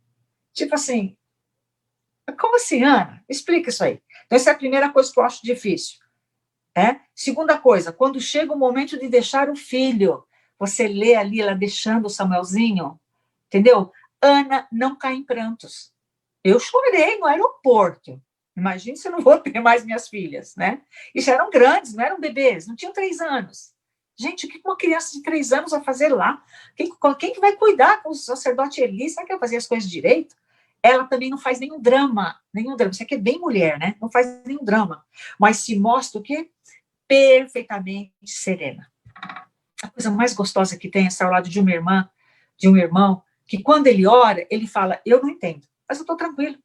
Tipo assim, como assim, Ana? Explica isso aí. Então, essa é a primeira coisa que eu acho difícil. Segunda coisa, quando chega o momento de deixar o filho, você lê ali ela deixando o Samuelzinho, entendeu? Ana não cai em prantos. Eu chorei no aeroporto. Imagine se eu não vou ter mais minhas filhas, né? E já eram grandes, não eram bebês, não tinham 3 anos. Gente, o que uma criança de 3 anos vai fazer lá? Quem que vai cuidar com o sacerdote Eli? Será que vai fazer as coisas direito? Ela também não faz nenhum drama. Isso aqui é bem mulher, né? Não faz nenhum drama. Mas se mostra o quê? Perfeitamente serena. A coisa mais gostosa que tem é estar ao lado de uma irmã, de um irmão, que quando ele ora, ele fala, eu não entendo, mas eu estou tranquilo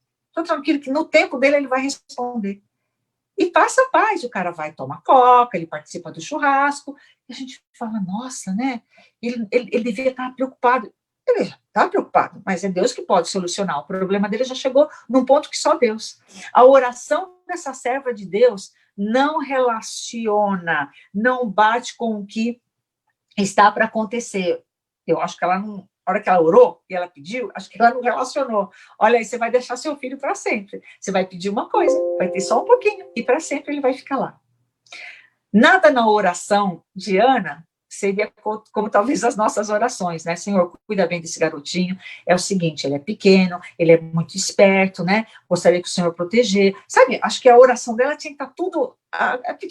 que no tempo dele ele vai responder. E passa a paz, o cara vai tomar coca, ele participa do churrasco, e a gente fala, nossa, né? Ele devia estar preocupado. Ele está preocupado, mas é Deus que pode solucionar. O problema dele já chegou num ponto que só Deus. A oração dessa serva de Deus não relaciona, não bate com o que está para acontecer. Eu acho que ela não... A hora que ela orou e ela pediu, acho que ela não relacionou. Olha aí, você vai deixar seu filho para sempre. Você vai pedir uma coisa, vai ter só um pouquinho, e para sempre ele vai ficar lá. Nada na oração de Ana seria como talvez as nossas orações, né? Senhor, cuida bem desse garotinho. É o seguinte, ele é pequeno, ele é muito esperto, né? Gostaria que o Senhor proteger. Sabe, acho que a oração dela tinha que estar tudo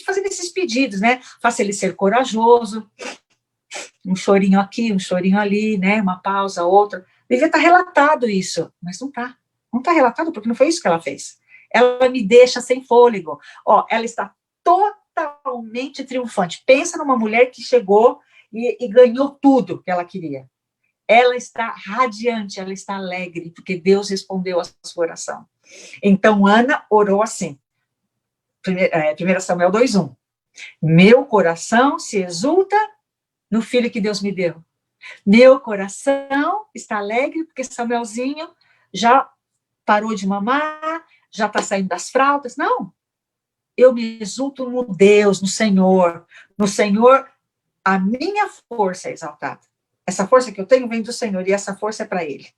fazendo esses pedidos, né? Faça ele ser corajoso, um chorinho aqui, um chorinho ali, né? Uma pausa, outra. Devia estar relatado isso, mas não está. Não está relatado porque não foi isso que ela fez. Ela me deixa sem fôlego. Ela está totalmente triunfante. Pensa numa mulher que chegou e ganhou tudo que ela queria. Ela está radiante, ela está alegre, porque Deus respondeu a sua oração. Então, Ana orou assim. 1 Samuel 2:1. Meu coração se exulta no filho que Deus me deu. Meu coração está alegre porque Samuelzinho já parou de mamar, já está saindo das fraldas. Não, eu me exulto no Deus, no Senhor. No Senhor, a minha força é exaltada. Essa força que eu tenho vem do Senhor e essa força é para Ele.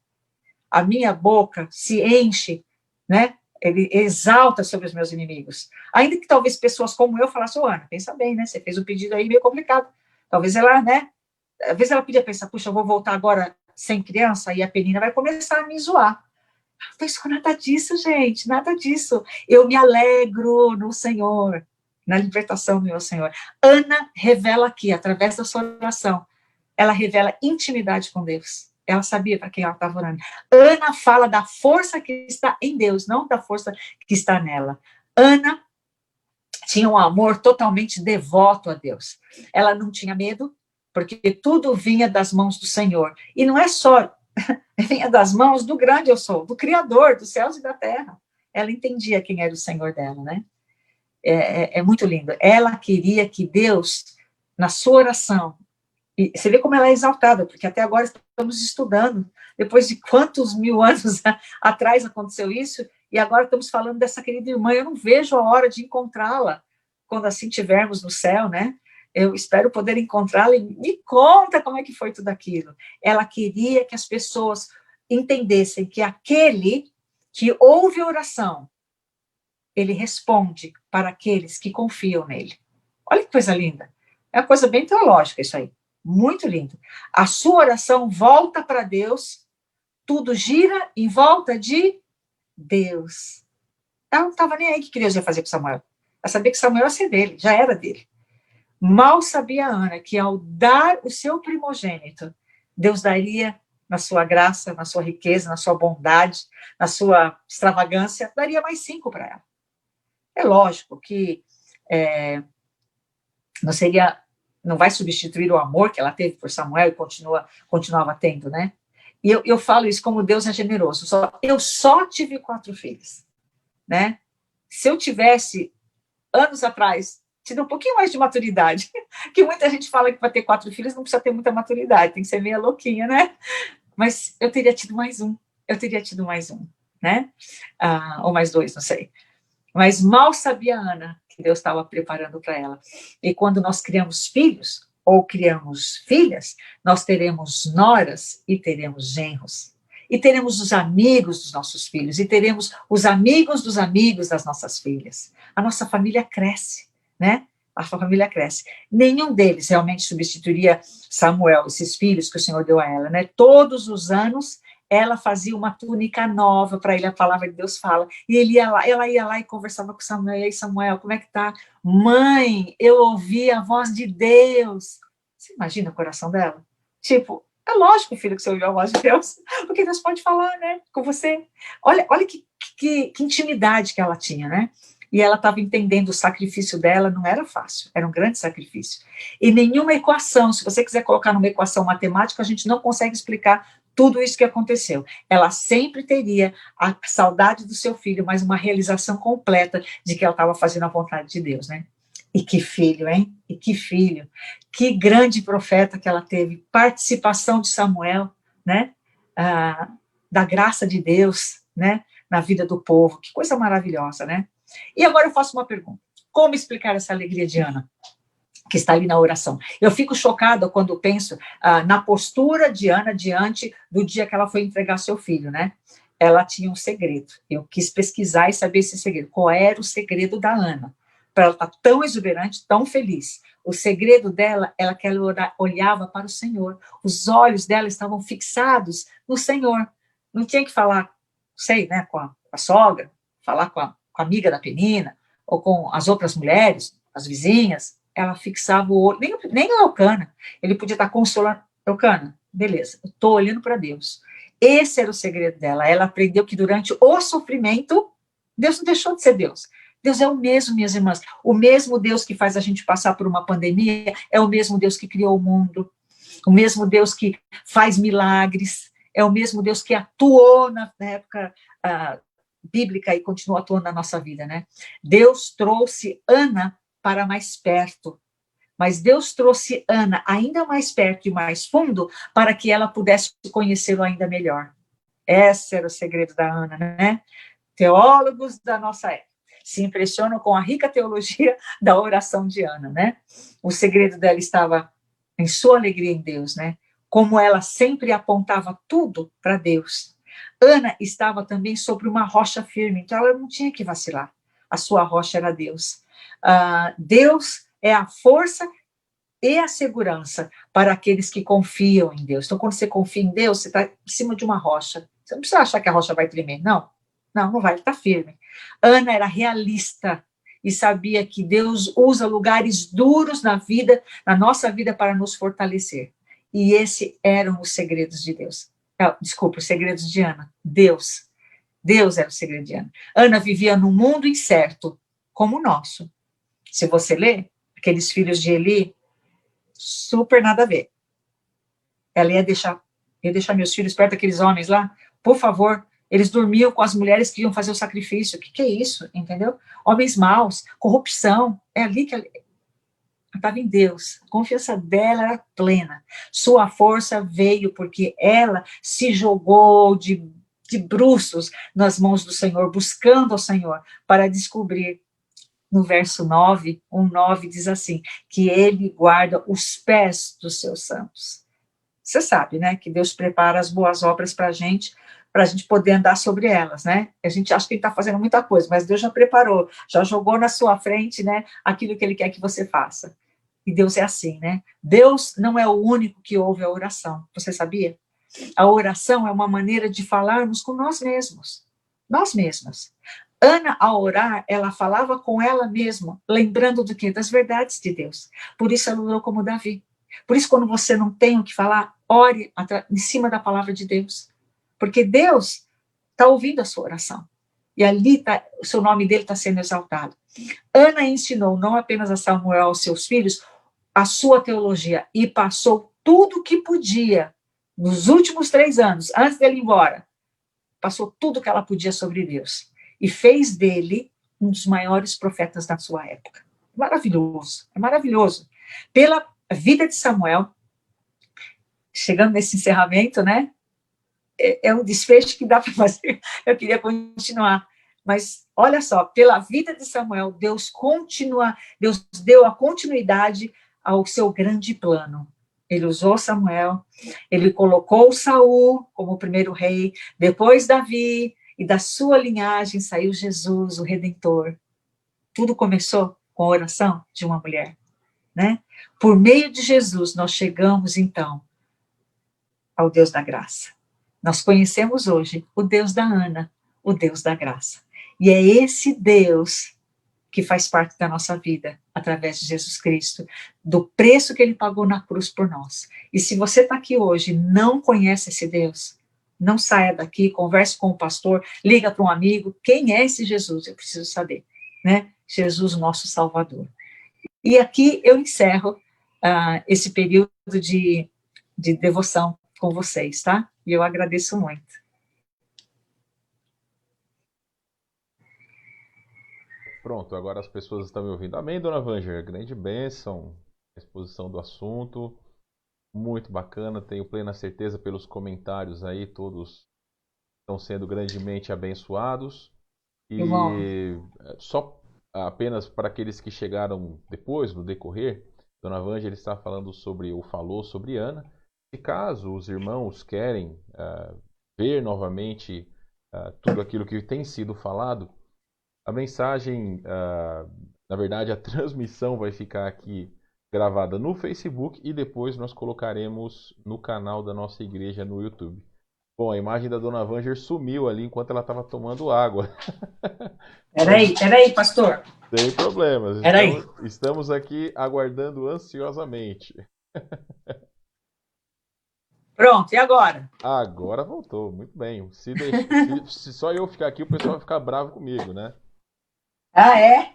A minha boca se enche, né? Ele exalta sobre os meus inimigos. Ainda que talvez pessoas como eu falassem, Ana, pensa bem, né? Você fez um pedido aí meio complicado. Talvez ela, né? Às vezes ela podia pensar, puxa, eu vou voltar agora sem criança e a Penina vai começar a me zoar. Não pensou nada disso, gente, nada disso. Eu me alegro no Senhor, na libertação do meu Senhor. Ana revela aqui, através da sua oração, ela revela intimidade com Deus. Ela sabia para quem ela estava orando. Ana fala da força que está em Deus, não da força que está nela. Ana tinha um amor totalmente devoto a Deus. Ela não tinha medo, porque tudo vinha das mãos do Senhor. E não é só vinha das mãos do grande eu sou, do Criador dos céus e da terra. Ela entendia quem era o Senhor dela, né? É muito lindo. Ela queria que Deus, na sua oração, e você vê como ela é exaltada, porque até agora estamos estudando, depois de quantos mil anos atrás aconteceu isso, e agora estamos falando dessa querida irmã. Eu não vejo a hora de encontrá-la, quando assim tivermos no céu, né? Eu espero poder encontrá-la e me conta como é que foi tudo aquilo. Ela queria que as pessoas entendessem que aquele que ouve oração, ele responde para aqueles que confiam nele. Olha que coisa linda. É uma coisa bem teológica isso aí. Muito lindo. A sua oração volta para Deus, tudo gira em volta de Deus. Ela não estava nem aí que Deus ia fazer com Samuel. Ela sabia que Samuel ia ser dele, já era dele. Mal sabia Ana que ao dar o seu primogênito, Deus daria na sua graça, na sua riqueza, na sua bondade, na sua extravagância, daria mais 5 para ela. É lógico que não vai substituir o amor que ela teve por Samuel e continuava tendo, né? E eu falo isso como Deus é generoso. Eu só tive 4 filhos, né? Se eu tivesse, anos atrás, tido um pouquinho mais de maturidade, que muita gente fala que para ter 4 filhos não precisa ter muita maturidade, tem que ser meio louquinha, né? Mas eu teria tido mais um, né? Ou mais 2, não sei. Mas mal sabia a Ana que Deus estava preparando para ela. E quando nós criamos filhos, ou criamos filhas, nós teremos noras e teremos genros. E teremos os amigos dos nossos filhos, e teremos os amigos dos amigos das nossas filhas. A nossa família cresce, né? a sua família cresce. Nenhum deles realmente substituiria Samuel, esses filhos que o Senhor deu a ela, né? Todos os anos, ela fazia uma túnica nova para ele, a palavra de Deus fala. E ela ia lá e conversava com Samuel. E aí, Samuel, como é que tá? Mãe, eu ouvi a voz de Deus. Você imagina o coração dela? Tipo, é lógico, filho, que você ouviu a voz de Deus, porque Deus pode falar, né, com você. Olha que intimidade que ela tinha, né? E ela estava entendendo o sacrifício dela, não era fácil, era um grande sacrifício. E nenhuma equação, se você quiser colocar numa equação matemática, a gente não consegue explicar tudo isso que aconteceu. Ela sempre teria a saudade do seu filho, mas uma realização completa de que ela estava fazendo a vontade de Deus, né? E que filho, hein? E que filho. Que grande profeta que ela teve. Participação de Samuel, né? Da graça de Deus, né? Na vida do povo. Que coisa maravilhosa, né? E agora eu faço uma pergunta. Como explicar essa alegria de Ana, que está ali na oração? Eu fico chocada quando penso na postura de Ana diante do dia que ela foi entregar seu filho, né? Ela tinha um segredo. Eu quis pesquisar e saber esse segredo. Qual era o segredo da Ana? Para ela estar tão exuberante, tão feliz. O segredo dela era que ela olhava para o Senhor. Os olhos dela estavam fixados no Senhor. Não tinha que falar, sei, né, com a sogra, falar com a amiga da Penina, ou com as outras mulheres, as vizinhas. Ela fixava o olho, nem o Eucana. Ele podia estar consolando. Eucana, beleza, eu estou olhando para Deus. Esse era o segredo dela. Ela aprendeu que durante o sofrimento, Deus não deixou de ser Deus. Deus é o mesmo, minhas irmãs. O mesmo Deus que faz a gente passar por uma pandemia é o mesmo Deus que criou o mundo. O mesmo Deus que faz milagres. É o mesmo Deus que atuou na época bíblica e continua atuando na nossa vida, né? Deus trouxe Ana para mais perto. Mas Deus trouxe Ana ainda mais perto e mais fundo para que ela pudesse conhecê-lo ainda melhor. Esse era o segredo da Ana, né? Teólogos da nossa época se impressionam com a rica teologia da oração de Ana, né? O segredo dela estava em sua alegria em Deus, né? Como ela sempre apontava tudo para Deus. Ana estava também sobre uma rocha firme, então ela não tinha que vacilar. A sua rocha era Deus. Deus é a força e a segurança para aqueles que confiam em Deus. Então, quando você confia em Deus, você está em cima de uma rocha. Você não precisa achar que a rocha vai tremer, não. Não vai, está firme. Ana era realista e sabia que Deus usa lugares duros na nossa vida, para nos fortalecer. E esses eram os segredos de Deus. Desculpa, os segredos de Ana. Deus era o segredo de Ana. Ana vivia num mundo incerto, como o nosso. Se você ler, aqueles filhos de Eli, super nada a ver. Ela ia deixar meus filhos perto daqueles homens lá, por favor. Eles dormiam com as mulheres que iam fazer o sacrifício. O que é isso? Entendeu? Homens maus, corrupção. É ali que ela estava em Deus. A confiança dela era plena. Sua força veio porque ela se jogou de bruços nas mãos do Senhor, buscando ao Senhor, para descobrir. No verso 9, 1:9 diz assim, que ele guarda os pés dos seus santos. Você sabe, né, que Deus prepara as boas obras para a gente poder andar sobre elas, né? A gente acha que ele está fazendo muita coisa, mas Deus já preparou, já jogou na sua frente, né, aquilo que ele quer que você faça. E Deus é assim, né? Deus não é o único que ouve a oração, você sabia? A oração é uma maneira de falarmos com nós mesmos, nós mesmas. Ana, ao orar, ela falava com ela mesma, lembrando do quê? Das verdades de Deus. Por isso ela orou como Davi. Por isso, quando você não tem o que falar, ore em cima da palavra de Deus. Porque Deus está ouvindo a sua oração. E ali o seu nome dele está sendo exaltado. Ana ensinou não apenas a Samuel, aos seus filhos, a sua teologia, e passou tudo o que podia, nos últimos 3 anos, antes dele ir embora, passou tudo o que ela podia sobre Deus. E fez dele um dos maiores profetas da sua época. Maravilhoso, é maravilhoso. Pela vida de Samuel, chegando nesse encerramento, né? É um desfecho que dá para fazer. Eu queria continuar. Mas, olha só, pela vida de Samuel, Deus deu a continuidade ao seu grande plano. Ele usou Samuel, ele colocou Saul como o primeiro rei, depois Davi, e da sua linhagem saiu Jesus, o Redentor. Tudo começou com a oração de uma mulher, né? Por meio de Jesus, nós chegamos, então, ao Deus da graça. Nós conhecemos hoje o Deus da Ana, o Deus da graça. E é esse Deus que faz parte da nossa vida, através de Jesus Cristo, do preço que ele pagou na cruz por nós. E se você está aqui hoje e não conhece esse Deus, não saia daqui, converse com o pastor, liga para um amigo, quem é esse Jesus? Eu preciso saber, né? Jesus, nosso Salvador. E aqui eu encerro esse período de devoção com vocês, tá? E eu agradeço muito. Pronto, agora as pessoas estão me ouvindo. Amém, dona Vanger? Grande bênção, a exposição do assunto, muito bacana, tenho plena certeza pelos comentários aí, todos estão sendo grandemente abençoados. E só apenas para aqueles que chegaram depois, no decorrer, dona Vanger está falando falou sobre Ana. E caso os irmãos querem ver novamente tudo aquilo que tem sido falado, a mensagem, na verdade, a transmissão vai ficar aqui gravada no Facebook e depois nós colocaremos no canal da nossa igreja no YouTube. Bom, a imagem da dona Vanger sumiu ali enquanto ela estava tomando água. Peraí, pastor. Sem problemas. Estamos aqui aguardando ansiosamente. Pronto, e agora? Agora voltou, muito bem. Se só eu ficar aqui, o pessoal vai ficar bravo comigo, né? Ah, é?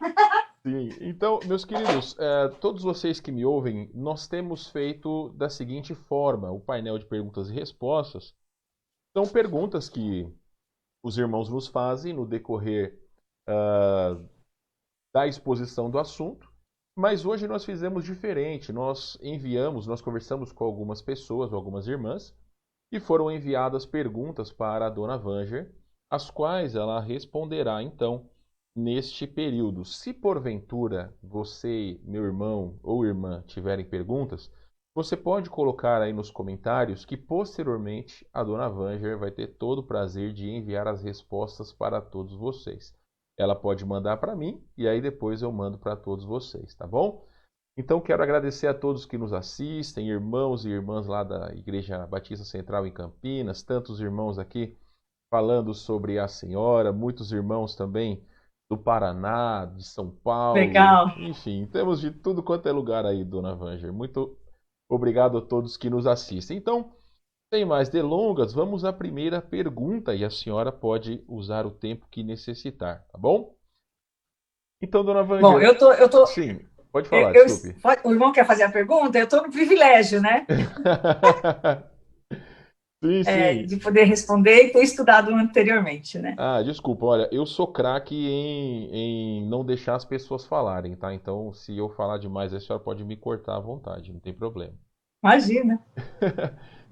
Sim. Então, meus queridos, todos vocês que me ouvem, nós temos feito da seguinte forma, o painel de perguntas e respostas. São perguntas que os irmãos nos fazem no decorrer da exposição do assunto, mas hoje nós fizemos diferente. Nós conversamos com algumas pessoas, algumas irmãs, e foram enviadas perguntas para a dona Vanger, as quais ela responderá, então, neste período. Se porventura você, meu irmão ou irmã, tiverem perguntas, você pode colocar aí nos comentários que posteriormente a dona Vanger vai ter todo o prazer de enviar as respostas para todos vocês. Ela pode mandar para mim e aí depois eu mando para todos vocês, tá bom? Então quero agradecer a todos que nos assistem, irmãos e irmãs lá da Igreja Batista Central em Campinas, tantos irmãos aqui falando sobre a Senhora, muitos irmãos também do Paraná, de São Paulo. Legal. Enfim, temos de tudo quanto é lugar aí, dona Vanger. Muito obrigado a todos que nos assistem. Então, sem mais delongas, vamos à primeira pergunta e a senhora pode usar o tempo que necessitar, tá bom? Então, dona Vanger... Bom, eu tô... Sim, pode falar, desculpe. O irmão quer fazer a pergunta? Eu estou no privilégio, né? Sim. De poder responder e ter estudado anteriormente, né? Desculpa, olha, eu sou craque em não deixar as pessoas falarem, tá? Então, se eu falar demais, a senhora pode me cortar à vontade, não tem problema. Imagina.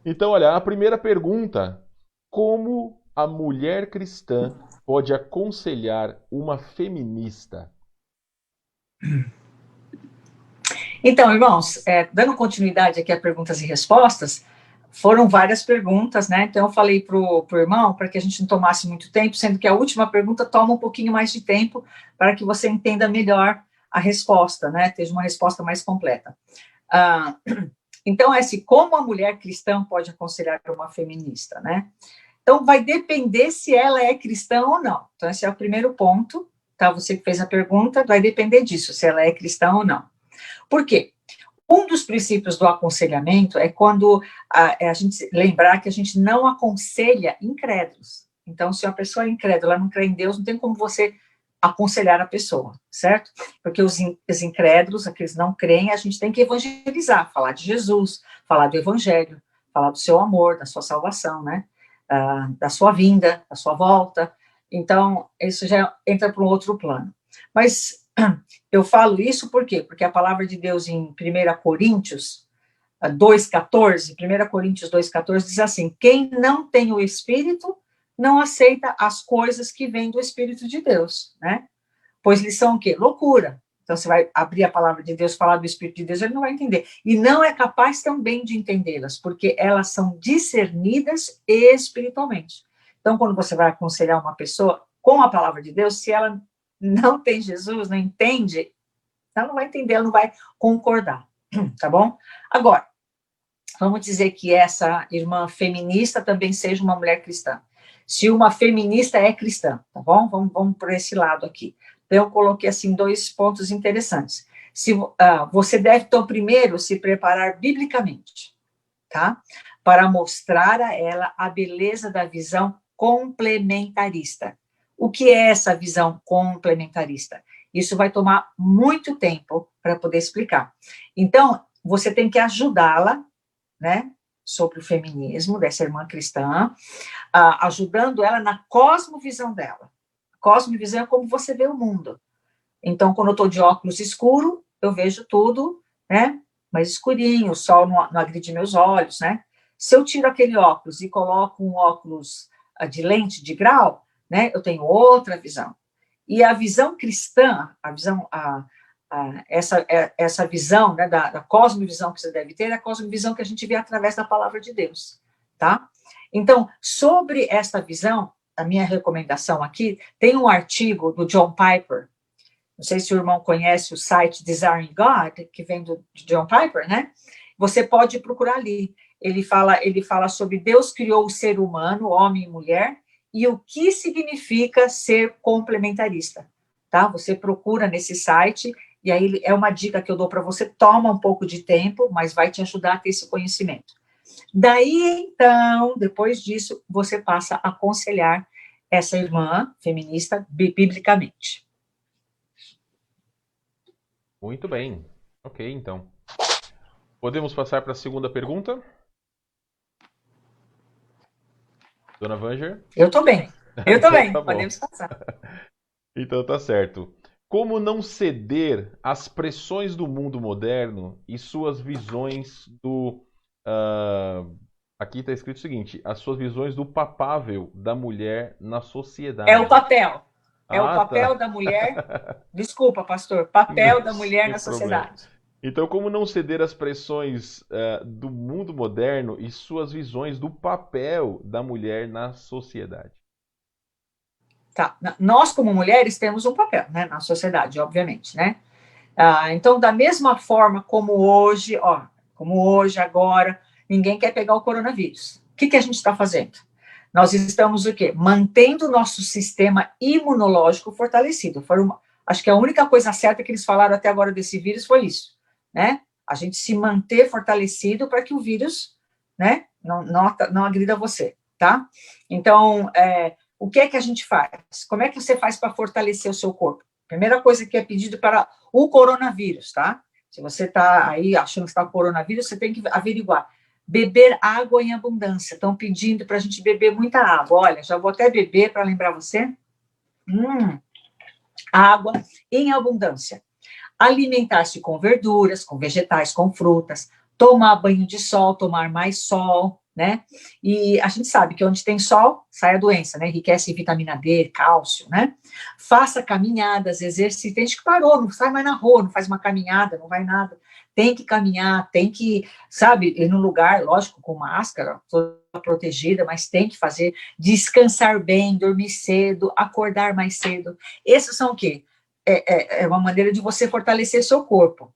Então, olha, a primeira pergunta: como a mulher cristã pode aconselhar uma feminista? Então, irmãos, dando continuidade aqui a perguntas e respostas, foram várias perguntas, né? Então, eu falei pro irmão para que a gente não tomasse muito tempo, sendo que a última pergunta toma um pouquinho mais de tempo para que você entenda melhor a resposta, né? Tenha uma resposta mais completa. Então, como a mulher cristã pode aconselhar uma feminista, né? Então, vai depender se ela é cristã ou não. Então, esse é o primeiro ponto, tá? Você que fez a pergunta, vai depender disso, se ela é cristã ou não. Por quê? Um dos princípios do aconselhamento é quando a gente lembrar que a gente não aconselha incrédulos. Então, se a pessoa é incrédula, não crê em Deus, não tem como você aconselhar a pessoa, certo? Porque os incrédulos, aqueles que não creem, a gente tem que evangelizar, falar de Jesus, falar do evangelho, falar do seu amor, da sua salvação, né? Da sua vinda, da sua volta. Então, isso já entra para um outro plano. Mas eu falo isso por quê? Porque a palavra de Deus em 1 Coríntios 2,14, 1 Coríntios 2,14 diz assim: quem não tem o Espírito não aceita as coisas que vêm do Espírito de Deus, né? Pois lhes são o quê? Loucura. Então, você vai abrir a palavra de Deus, falar do Espírito de Deus, ele não vai entender. E não é capaz também de entendê-las, porque elas são discernidas espiritualmente. Então, quando você vai aconselhar uma pessoa com a palavra de Deus, se ela não tem Jesus, não entende, Ela não vai entender, ela não vai concordar, tá bom? Agora, vamos dizer que essa irmã feminista também seja uma mulher cristã. Se uma feminista é cristã, tá bom? Vamos por esse lado aqui. Então, eu coloquei, assim, 2 pontos interessantes. Você deve, então, primeiro, se preparar biblicamente, tá? Para mostrar a ela a beleza da visão complementarista. O que é essa visão complementarista? Isso vai tomar muito tempo para poder explicar. Então, você tem que ajudá-la, né, sobre o feminismo dessa irmã cristã, ajudando ela na cosmovisão dela. Cosmovisão é como você vê o mundo. Então, quando eu estou de óculos escuro, eu vejo tudo, né, mais escurinho, o sol não agride meus olhos, né? Se eu tiro aquele óculos e coloco um óculos de lente de grau, né, eu tenho outra visão. E a visão cristã, essa visão, né, da cosmovisão que você deve ter, é a cosmovisão que a gente vê através da palavra de Deus, tá? Então, sobre esta visão, a minha recomendação aqui, tem um artigo do John Piper, não sei se o irmão conhece o site Desiring God, que vem do John Piper, né? Você pode procurar ali. Ele fala sobre Deus criou o ser humano, homem e mulher, e o que significa ser complementarista, tá? Você procura nesse site, e aí é uma dica que eu dou para você, toma um pouco de tempo, mas vai te ajudar a ter esse conhecimento. Daí, então, depois disso, você passa a aconselhar essa irmã feminista biblicamente. Muito bem. Ok, então. Podemos passar para a segunda pergunta? Dona Vanger? Eu estou bem. Eu estou bem. Tá bom. Podemos passar. Então tá certo. Como não ceder às pressões do mundo moderno e suas visões do... aqui está escrito o seguinte, as suas visões do papável da mulher na sociedade. É o papel. É o papel tá. da mulher. Desculpa, pastor. Papel da mulher na sociedade. Então, como não ceder às pressões do mundo moderno e suas visões do papel da mulher na sociedade? Tá. Nós, como mulheres, temos um papel, né, na sociedade, obviamente, né? Então, da mesma forma como hoje, agora, ninguém quer pegar o coronavírus. O que a gente está fazendo? Nós estamos o quê? Mantendo o nosso sistema imunológico fortalecido. Acho que a única coisa certa que eles falaram até agora desse vírus foi isso, né? A gente se manter fortalecido para que o vírus, né, não agrida você, tá? Então, o que é que a gente faz? Como é que você faz para fortalecer o seu corpo? Primeira coisa que é pedido para o coronavírus, tá? Se você está aí achando que está com coronavírus, você tem que averiguar. Beber água em abundância. Estão pedindo para a gente beber muita água. Olha, já vou até beber para lembrar você. Água em abundância. Alimentar-se com verduras, com vegetais, com frutas. Tomar banho de sol, tomar mais sol, né? E a gente sabe que onde tem sol, sai a doença, né? Enriquece em vitamina D, cálcio, né? Faça caminhadas, exercícios. Tem gente que parou, não sai mais na rua, não faz uma caminhada, não vai nada. Tem que caminhar, tem que, sabe, ir num lugar, lógico, com máscara, toda protegida, mas tem que fazer, descansar bem, dormir cedo, acordar mais cedo. Esses são o quê? É uma maneira de você fortalecer seu corpo.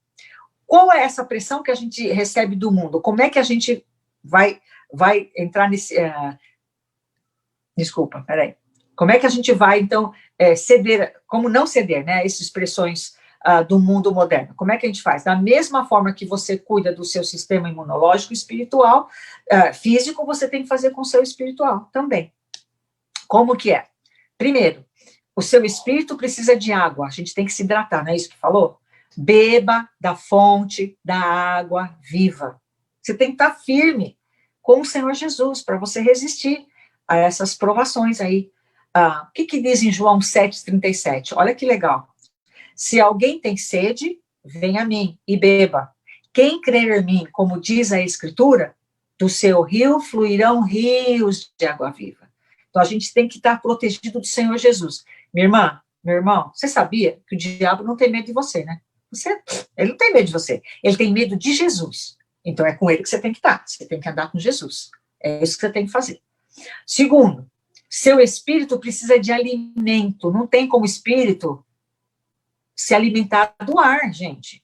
Qual é essa pressão que a gente recebe do mundo? Como é que a gente vai entrar nesse... Desculpa, peraí. Como é que a gente vai, então, ceder, como não ceder, né, essas pressões do mundo moderno? Como é que a gente faz? Da mesma forma que você cuida do seu sistema imunológico espiritual, físico, você tem que fazer com o seu espiritual também. Como que é? Primeiro, o seu espírito precisa de água, a gente tem que se hidratar, não é isso que falou? Beba da fonte da água viva. Você tem que estar firme com o Senhor Jesus, para você resistir a essas provações aí. O que diz em João 7,37? Olha que legal. Se alguém tem sede, venha a mim e beba. Quem crer em mim, como diz a Escritura, do seu rio fluirão rios de água viva. Então, a gente tem que estar protegido do Senhor Jesus. Minha irmã, meu irmão, você sabia que o diabo não tem medo de você, né? Ele não tem medo de você. Ele tem medo de Jesus. Então, é com ele que você tem que estar. Você tem que andar com Jesus. É isso que você tem que fazer. Segundo, seu espírito precisa de alimento. Não tem como espírito se alimentar do ar, gente,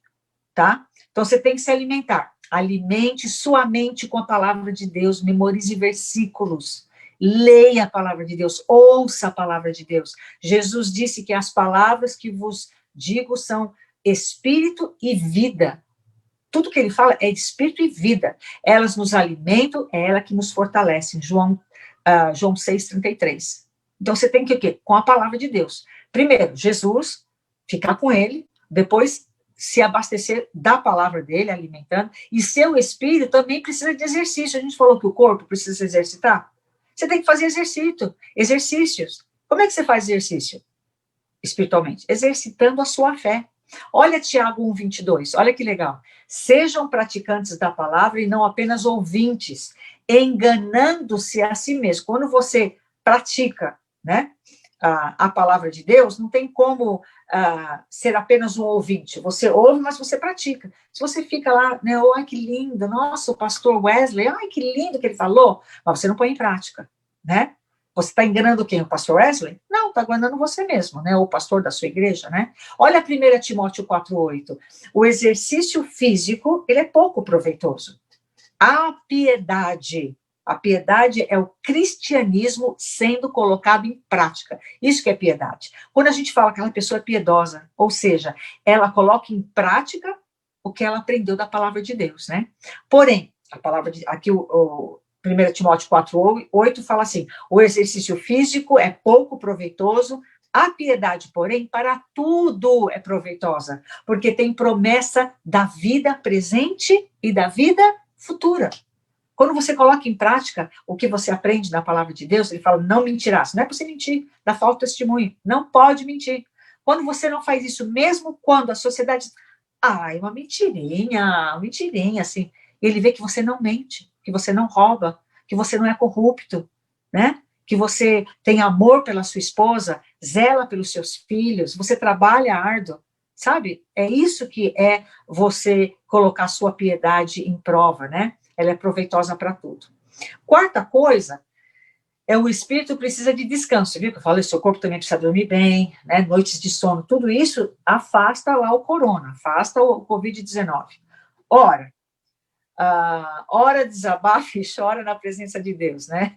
tá? Então, você tem que se alimentar. Alimente sua mente com a palavra de Deus, memorize versículos, leia a palavra de Deus, ouça a palavra de Deus. Jesus disse que as palavras que vos digo são espírito e vida. Tudo que ele fala é de espírito e vida. Elas nos alimentam, é ela que nos fortalece. João 6,33. Então, você tem que o quê? Com a palavra de Deus. Primeiro, Jesus, ficar com ele, depois se abastecer da palavra dele, alimentando, e seu espírito também precisa de exercício. A gente falou que o corpo precisa se exercitar. Você tem que fazer exercícios. Como é que você faz exercício? Espiritualmente, exercitando a sua fé. Olha Tiago 1,22, olha que legal. Sejam praticantes da palavra e não apenas ouvintes, enganando-se a si mesmo. Quando você pratica, né, a palavra de Deus, não tem como ser apenas um ouvinte. Você ouve, mas você pratica. Se você fica lá, né, oh, ai que lindo, nossa, o pastor Wesley, ai que lindo que ele falou, mas você não põe em prática, né? Você está enganando quem? O pastor Wesley? Não, está enganando você mesmo, né? O pastor da sua igreja, né? Olha 1 Timóteo 4,8. O exercício físico, ele é pouco proveitoso. A piedade é o cristianismo sendo colocado em prática. Isso que é piedade. Quando a gente fala que aquela pessoa é piedosa, ou seja, ela coloca em prática o que ela aprendeu da palavra de Deus, né? Porém, a palavra de, aqui o 1 Timóteo 4,8 fala assim, o exercício físico é pouco proveitoso, a piedade, porém, para tudo é proveitosa, porque tem promessa da vida presente e da vida futura. Quando você coloca em prática o que você aprende na palavra de Deus, ele fala, não mentirás. Não é para você mentir, dá falta de testemunho. Não pode mentir. Quando você não faz isso, mesmo quando a sociedade... é uma mentirinha, assim. Ele vê que você não mente, que você não rouba, que você não é corrupto, né? Que você tem amor pela sua esposa, zela pelos seus filhos, você trabalha árduo, sabe? É isso que é você colocar sua piedade em prova, né? Ela é proveitosa para tudo. Quarta coisa, o espírito precisa de descanso, viu? Eu falei, seu corpo também precisa dormir bem, né? Noites de sono, tudo isso afasta lá o corona, afasta o Covid-19. Ora desabafa e chora na presença de Deus, né?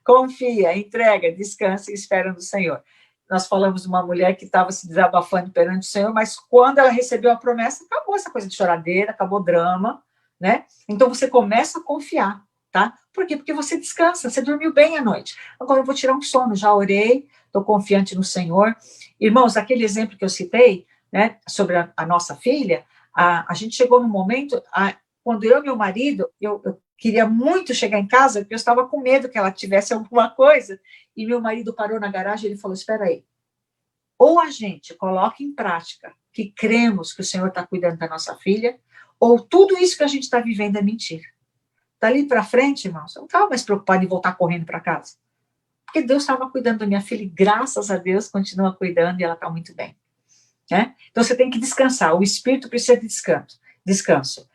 Confia, entrega, descansa e espera no Senhor. Nós falamos de uma mulher que estava se desabafando perante o Senhor, mas quando ela recebeu a promessa, acabou essa coisa de choradeira, acabou o drama, né? Então você começa a confiar, tá? Por quê? Porque você descansa, você dormiu bem à noite. Agora eu vou tirar um sono, já orei, estou confiante no Senhor. Irmãos, aquele exemplo que eu citei, né, sobre a nossa filha, a gente chegou num momento, quando eu e meu marido, eu queria muito chegar em casa, porque eu estava com medo que ela tivesse alguma coisa, e meu marido parou na garagem e ele falou, espera aí, ou a gente coloca em prática que cremos que o Senhor está cuidando da nossa filha, ou tudo isso que a gente está vivendo é mentira. Dali para frente, irmãos, eu não estava mais preocupada em voltar correndo para casa, porque Deus estava cuidando da minha filha, e graças a Deus continua cuidando, e ela está muito bem. Né? Então você tem que descansar, o espírito precisa de descanso.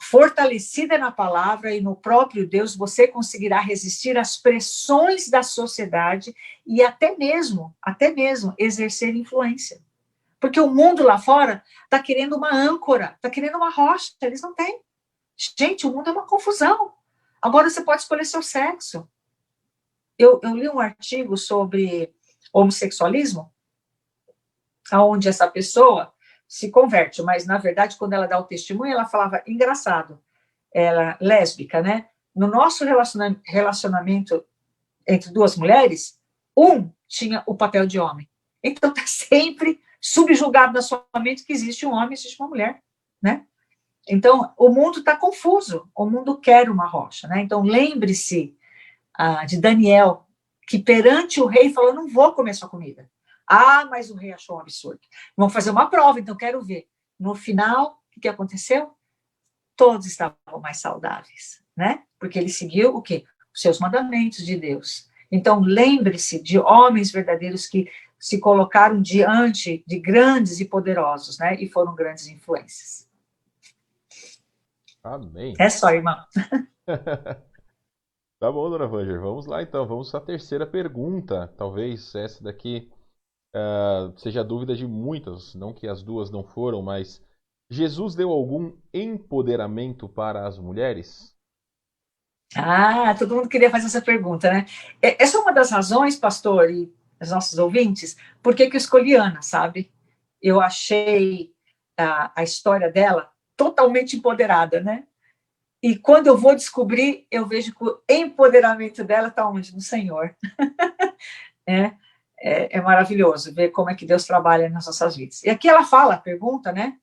Fortalecida na palavra e no próprio Deus, você conseguirá resistir às pressões da sociedade e até mesmo exercer influência. Porque o mundo lá fora está querendo uma âncora, está querendo uma rocha, eles não têm. Gente, o mundo é uma confusão. Agora você pode escolher seu sexo. Eu li um artigo sobre homossexualismo, onde essa pessoa se converte, mas, na verdade, quando ela dá o testemunho, ela falava, engraçado, ela lésbica, né? No nosso relacionamento entre duas mulheres, um tinha o papel de homem. Então, está sempre subjugado na sua mente que existe um homem e existe uma mulher, né? Então, o mundo está confuso, o mundo quer uma rocha, né? Então, lembre-se de Daniel, que perante o rei falou, não vou comer sua comida. Mas o rei achou um absurdo. Vamos fazer uma prova, então quero ver. No final, o que aconteceu? Todos estavam mais saudáveis, né? Porque ele seguiu o quê? Os seus mandamentos de Deus. Então, lembre-se de homens verdadeiros que se colocaram diante de grandes e poderosos, né? E foram grandes influências. Amém. É só, irmão. Tá bom, dona Vanger. Vamos lá, então. Vamos à terceira pergunta. Talvez essa daqui seja dúvida de muitas, não que as duas não foram, mas Jesus deu algum empoderamento para as mulheres? Ah, todo mundo queria fazer essa pergunta, né? Essa é uma das razões, pastor, e os nossos ouvintes, por que eu escolhi Ana, sabe? Eu achei a história dela totalmente empoderada, né? E quando eu vou descobrir, eu vejo que o empoderamento dela está onde? No Senhor. É maravilhoso ver como é que Deus trabalha nas nossas vidas. E aqui ela fala, pergunta, né?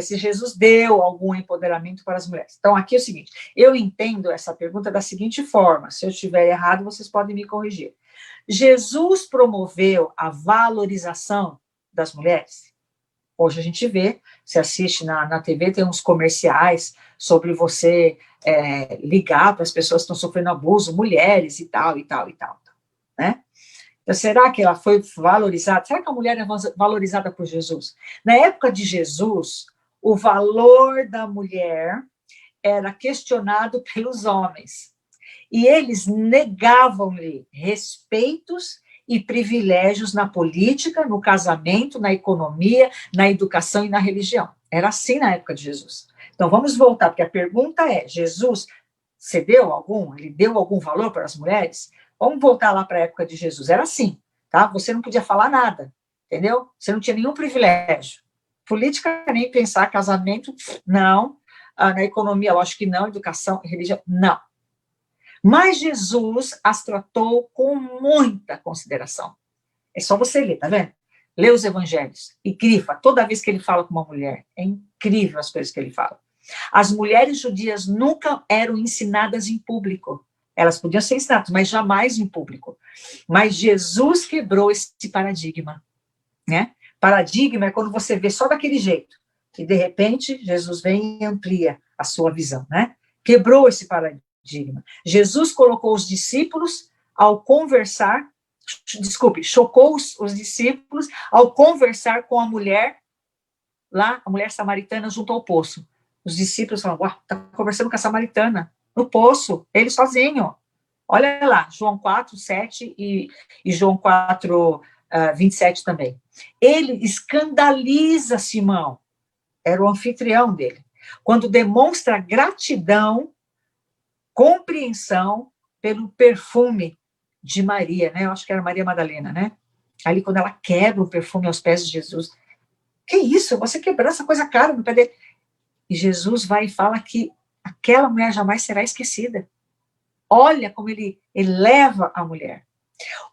Se Jesus deu algum empoderamento para as mulheres. Então, aqui é o seguinte, eu entendo essa pergunta da seguinte forma, se eu estiver errado, vocês podem me corrigir. Jesus promoveu a valorização das mulheres? Hoje a gente vê, se assiste na TV, tem uns comerciais sobre você ligar para as pessoas que estão sofrendo abuso, mulheres e tal, e tal, e tal, né? Então, será que ela foi valorizada? Será que a mulher é valorizada por Jesus? Na época de Jesus, o valor da mulher era questionado pelos homens. E eles negavam-lhe respeitos e privilégios na política, no casamento, na economia, na educação e na religião. Era assim na época de Jesus. Então, vamos voltar, porque a pergunta é, Jesus cedeu algum? Ele deu algum valor para as mulheres? Vamos voltar lá para a época de Jesus. Era assim, tá? Você não podia falar nada, entendeu? Você não tinha nenhum privilégio. Política, nem pensar, casamento, não. Na economia, lógico que não. Educação, religião, não. Mas Jesus as tratou com muita consideração. É só você ler, tá vendo? Lê os evangelhos e grifa toda vez que ele fala com uma mulher. É incrível as coisas que ele fala. As mulheres judias nunca eram ensinadas em público. Elas podiam ser ensinadas, mas jamais em público. Mas Jesus quebrou esse paradigma, né? Paradigma é quando você vê só daquele jeito. E, de repente, Jesus vem e amplia a sua visão, né? Quebrou esse paradigma. Jesus colocou os discípulos ao conversar, chocou os discípulos ao conversar com a mulher, lá, a mulher samaritana junto ao poço. Os discípulos falam, está conversando com a samaritana, no poço, ele sozinho. Olha lá, João 4, 7 e João 4, 27 também. Ele escandaliza Simão, era o anfitrião dele, quando demonstra gratidão, compreensão pelo perfume de Maria, né? Eu acho que era Maria Madalena, né? Ali quando ela quebra o perfume aos pés de Jesus. Que isso? Você quebrou essa coisa cara no pé dele. E Jesus vai e fala que aquela mulher jamais será esquecida. Olha como ele eleva a mulher.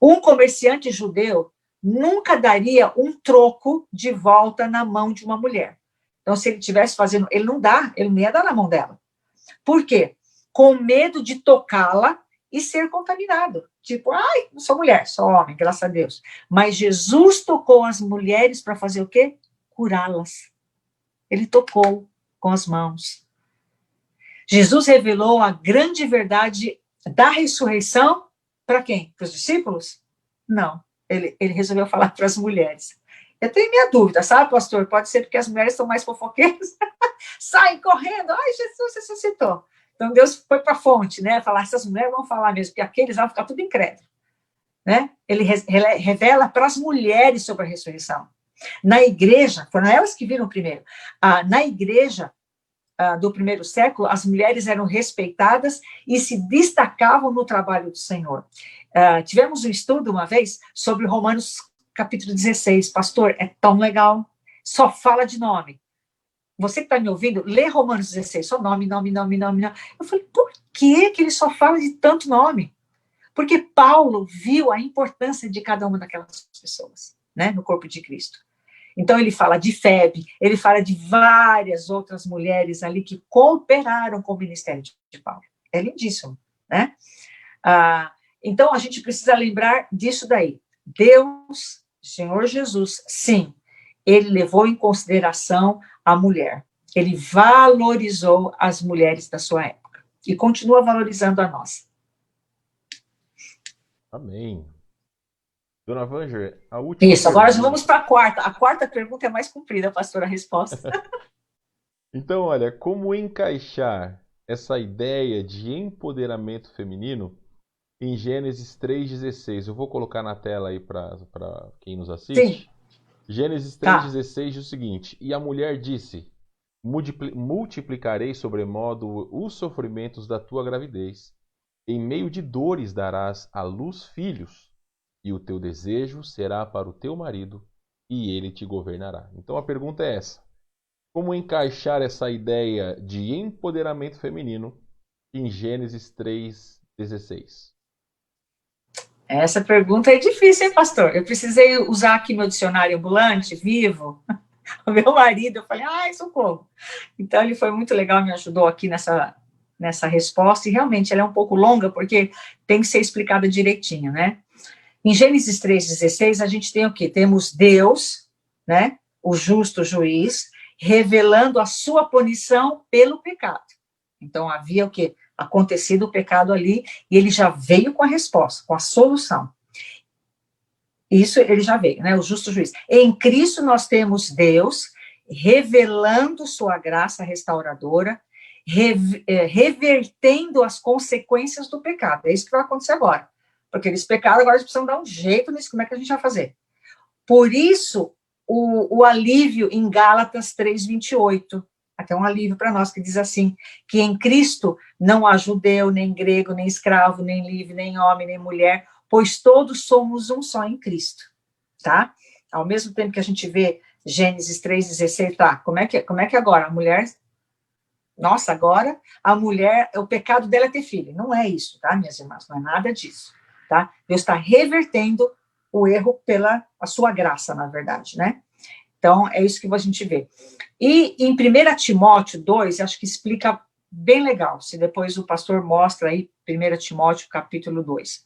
Um comerciante judeu nunca daria um troco de volta na mão de uma mulher. Então, se ele estivesse fazendo, ele não ia dar na mão dela. Por quê? Com medo de tocá-la e ser contaminado. Tipo, ai, não sou mulher, sou homem, graças a Deus. Mas Jesus tocou as mulheres para fazer o quê? Curá-las. Ele tocou com as mãos. Jesus revelou a grande verdade da ressurreição para quem? Para os discípulos? Não. Ele resolveu falar para as mulheres. Eu tenho minha dúvida, sabe, pastor? Pode ser porque as mulheres são mais fofoqueiras. Saem correndo. Ai, Jesus ressuscitou. Então, Deus foi para a fonte, né? Falar, essas mulheres vão falar mesmo, porque aqueles vão ficar tudo incrédulo. Né? Ele revela para as mulheres sobre a ressurreição. Na igreja, foram elas que viram primeiro. Na igreja do primeiro século, as mulheres eram respeitadas e se destacavam no trabalho do Senhor. Tivemos um estudo uma vez sobre Romanos capítulo 16. Pastor, é tão legal. Só fala de nome. Você que está me ouvindo, lê Romanos 16, só nome. Eu falei, por que ele só fala de tanto nome? Porque Paulo viu a importância de cada uma daquelas pessoas, né, no corpo de Cristo. Então, ele fala de Febe, ele fala de várias outras mulheres ali que cooperaram com o ministério de Paulo. É lindíssimo, né? Então, a gente precisa lembrar disso daí. Deus, Senhor Jesus, sim, ele levou em consideração a mulher. Ele valorizou as mulheres da sua época e continua valorizando a nossa. Amém. Dona Vanger, a última Isso, agora pergunta. vamos para a quarta. A quarta pergunta é mais comprida, pastora, a resposta. Então, olha, como encaixar essa ideia de empoderamento feminino em Gênesis 3,16. Eu vou colocar na tela aí para quem nos assiste. Sim. Gênesis Tá. 3,16 diz o seguinte: E a mulher disse: Multiplicarei sobremodo os sofrimentos da tua gravidez. Em meio de dores darás à luz filhos, e o teu desejo será para o teu marido, e ele te governará. Então a pergunta é essa: como encaixar essa ideia de empoderamento feminino em Gênesis 3,16? Essa pergunta é difícil, hein, pastor? Eu precisei usar aqui meu dicionário ambulante, vivo. O meu marido, eu falei, ai, socorro. Então, ele foi muito legal, me ajudou aqui nessa resposta, e realmente ela é um pouco longa, porque tem que ser explicada direitinho, né? Em Gênesis 3,16, a gente tem o quê? Temos Deus, né, o justo juiz, revelando a sua punição pelo pecado. Então, havia o quê? Acontecido o pecado ali, e ele já veio com a resposta, com a solução. Isso ele já veio, né? O justo juiz. Em Cristo nós temos Deus revelando sua graça restauradora, revertendo as consequências do pecado. É isso que vai acontecer agora. Porque eles pecaram, agora eles precisam dar um jeito nisso. Como é que a gente vai fazer? Por isso, o alívio em Gálatas 3:28. Até um alívio para nós, que diz assim, que em Cristo não há judeu, nem grego, nem escravo, nem livre, nem homem, nem mulher, pois todos somos um só em Cristo, tá? Ao mesmo tempo que a gente vê Gênesis 3,16, tá? Como é que agora a mulher... Nossa, agora a mulher, o pecado dela é ter filho. Não é isso, tá, minhas irmãs? Não é nada disso, tá? Deus está revertendo o erro pela a sua graça, na verdade, né? Então, é isso que a gente vê. E em 1 Timóteo 2, acho que explica bem legal, se depois o pastor mostra aí 1 Timóteo capítulo 2.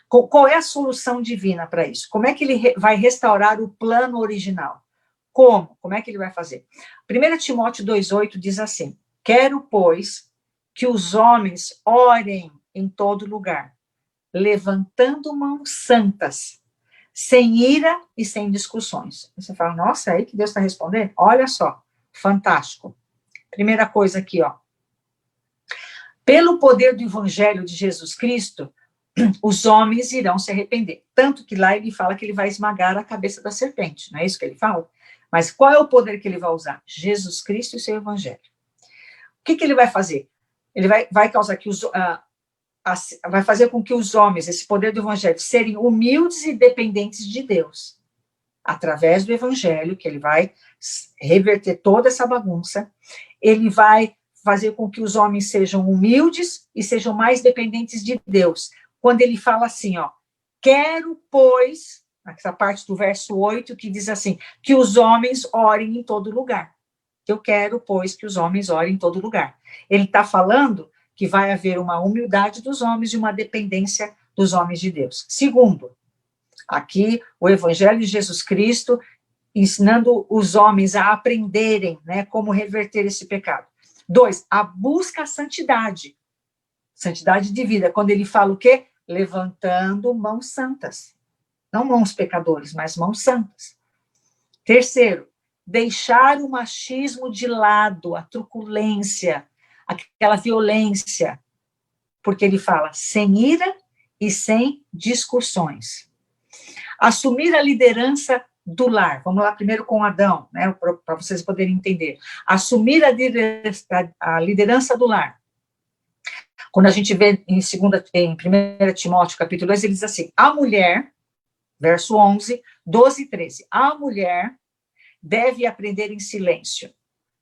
Qual é a solução divina para isso? Como é que ele vai restaurar o plano original? Como? Como é que ele vai fazer? 1 Timóteo 2,8 diz assim, quero, pois, que os homens orem em todo lugar, levantando mãos santas, sem ira e sem discussões. Você fala, nossa, é aí que Deus está respondendo? Olha só, fantástico. Primeira coisa aqui, ó. Pelo poder do evangelho de Jesus Cristo, os homens irão se arrepender. Tanto que lá ele fala que ele vai esmagar a cabeça da serpente, não é isso que ele fala? Mas qual é o poder que ele vai usar? Jesus Cristo e seu evangelho. O que ele vai fazer? Ele vai causar que vai fazer com que os homens, esse poder do evangelho, serem humildes e dependentes de Deus. Através do evangelho, que ele vai reverter toda essa bagunça, ele vai fazer com que os homens sejam humildes e sejam mais dependentes de Deus. Quando ele fala assim, ó, quero, pois, essa parte do verso 8, que diz assim, que os homens orem em todo lugar. Eu quero, pois, que os homens orem em todo lugar. Ele está falando que vai haver uma humildade dos homens e uma dependência dos homens de Deus. Segundo, aqui o Evangelho de Jesus Cristo ensinando os homens a aprenderem, né, como reverter esse pecado. 2, a busca à santidade de vida, quando ele fala o quê? Levantando mãos santas. Não mãos pecadores, mas mãos santas. Terceiro, deixar o machismo de lado, a truculência, aquela violência, porque ele fala sem ira e sem discussões. Assumir a liderança do lar. Vamos lá primeiro com Adão, né, para vocês poderem entender. Assumir a liderança do lar. Quando a gente vê em 1 Timóteo, capítulo 2, ele diz assim, a mulher, verso 11, 12 e 13, a mulher deve aprender em silêncio,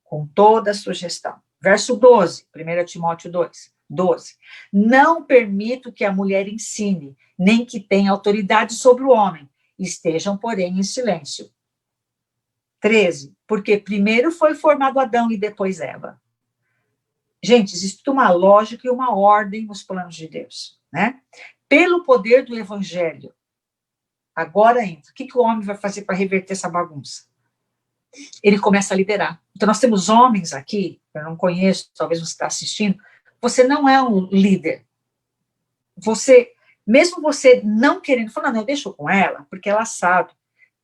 com toda a sugestão. Verso 12, 1 Timóteo 2, 12. Não permito que a mulher ensine, nem que tenha autoridade sobre o homem. Estejam, porém, em silêncio. 13. Porque primeiro foi formado Adão e depois Eva. Gente, existe uma lógica e uma ordem nos planos de Deus, né? Pelo poder do evangelho, agora entra. O que o homem vai fazer para reverter essa bagunça? Ele começa a liderar. Então, nós temos homens aqui, eu não conheço, talvez você está assistindo, você não é um líder. Você, mesmo você não querendo, falar, não, eu deixo com ela, porque ela sabe.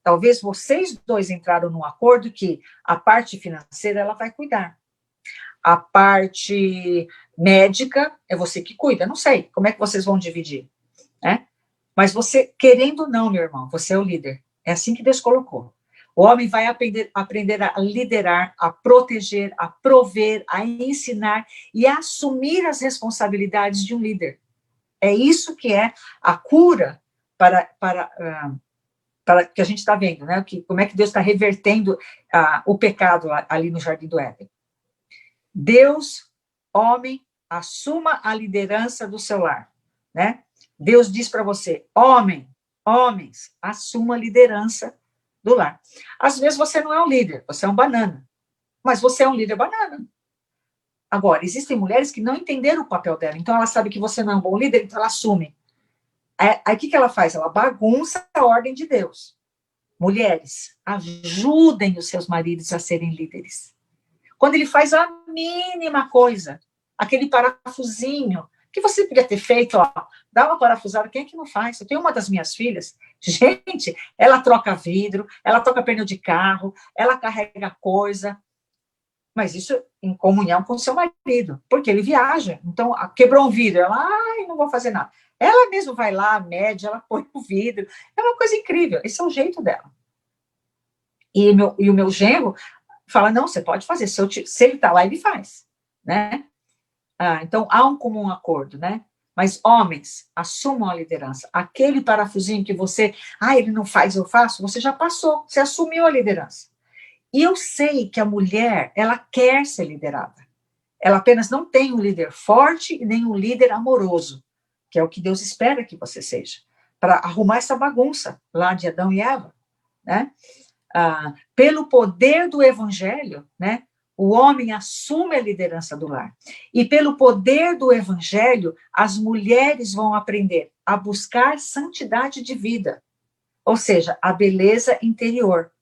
Talvez vocês dois entraram num acordo que a parte financeira ela vai cuidar. A parte médica é você que cuida, não sei, como é que vocês vão dividir? né? Mas você, querendo ou não, meu irmão, você é o líder. É assim que Deus colocou. O homem vai aprender a liderar, a proteger, a prover, a ensinar e a assumir as responsabilidades de um líder. É isso que é a cura para que a gente está vendo, né? Como é que Deus está revertendo o pecado ali no Jardim do Éden. Deus, homem, assuma a liderança do seu lar, né? Deus diz para você, homens, assuma a liderança do lar. Às vezes você não é um líder, você é um banana, mas você é um líder banana. Agora, existem mulheres que não entenderam o papel dela, então ela sabe que você não é um bom líder, então ela assume. Aí o que ela faz? Ela bagunça a ordem de Deus. Mulheres, ajudem os seus maridos a serem líderes. Quando ele faz a mínima coisa, aquele parafusinho, que você podia ter feito, ó, dá uma parafusada, quem é que não faz? Eu tenho uma das minhas filhas, gente, ela troca vidro, ela troca pneu de carro, ela carrega coisa, mas isso em comunhão com o seu marido, porque ele viaja, então quebrou um vidro, ela, não vou fazer nada. Ela mesmo vai lá, mede, ela põe o vidro, é uma coisa incrível, esse é o jeito dela. E o meu genro fala, não, você pode fazer, se ele está lá, ele faz, né? Então, há um comum acordo, né? Mas, homens, assumam a liderança. Aquele parafusinho que você, ele não faz, eu faço, você já passou, você assumiu a liderança. E eu sei que a mulher, ela quer ser liderada. Ela apenas não tem um líder forte e nem um líder amoroso, que é o que Deus espera que você seja, para arrumar essa bagunça lá de Adão e Eva, né? Pelo poder do evangelho, né? O homem assume a liderança do lar. E pelo poder do evangelho, as mulheres vão aprender a buscar santidade de vida, ou seja, a beleza interior.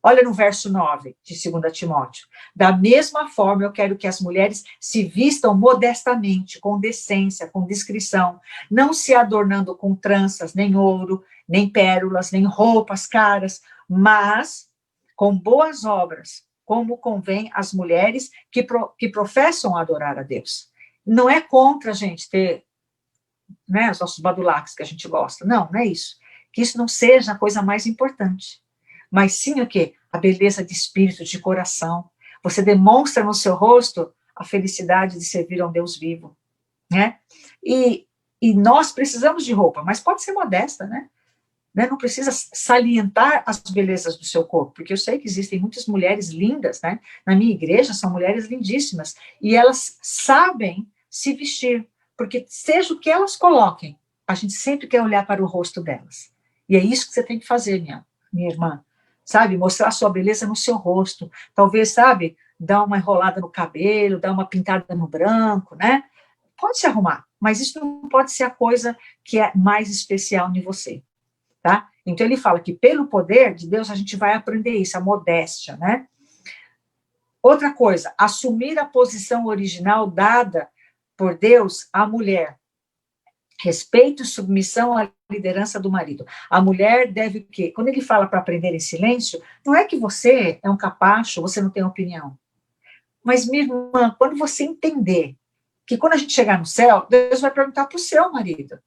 Olha no verso 9 de 2 Timóteo. Da mesma forma, eu quero que as mulheres se vistam modestamente, com decência, com discrição, não se adornando com tranças, nem ouro, nem pérolas, nem roupas caras, mas com boas obras, como convém às mulheres que professam adorar a Deus. Não é contra a gente ter, né, os nossos badulaques que a gente gosta. Não é isso. Que isso não seja a coisa mais importante. Mas sim o quê? A beleza de espírito, de coração. Você demonstra no seu rosto a felicidade de servir a um Deus vivo, né? E nós precisamos de roupa, mas pode ser modesta, né? Não precisa salientar as belezas do seu corpo, porque eu sei que existem muitas mulheres lindas, né? Na minha igreja são mulheres lindíssimas, e elas sabem se vestir, porque seja o que elas coloquem, a gente sempre quer olhar para o rosto delas. E é isso que você tem que fazer, minha irmã. Sabe, mostrar a sua beleza no seu rosto. Talvez, sabe, dar uma enrolada no cabelo, dar uma pintada no branco, né? Pode se arrumar, mas isso não pode ser a coisa que é mais especial em você, tá? Então, ele fala que pelo poder de Deus a gente vai aprender isso, a modéstia, né? Outra coisa, assumir a posição original dada por Deus à mulher. Respeito e submissão à liderança do marido. A mulher deve o quê? Quando ele fala para aprender em silêncio, não é que você é um capacho, você não tem opinião. Mas, minha irmã, quando você entender que quando a gente chegar no céu, Deus vai perguntar para o seu marido,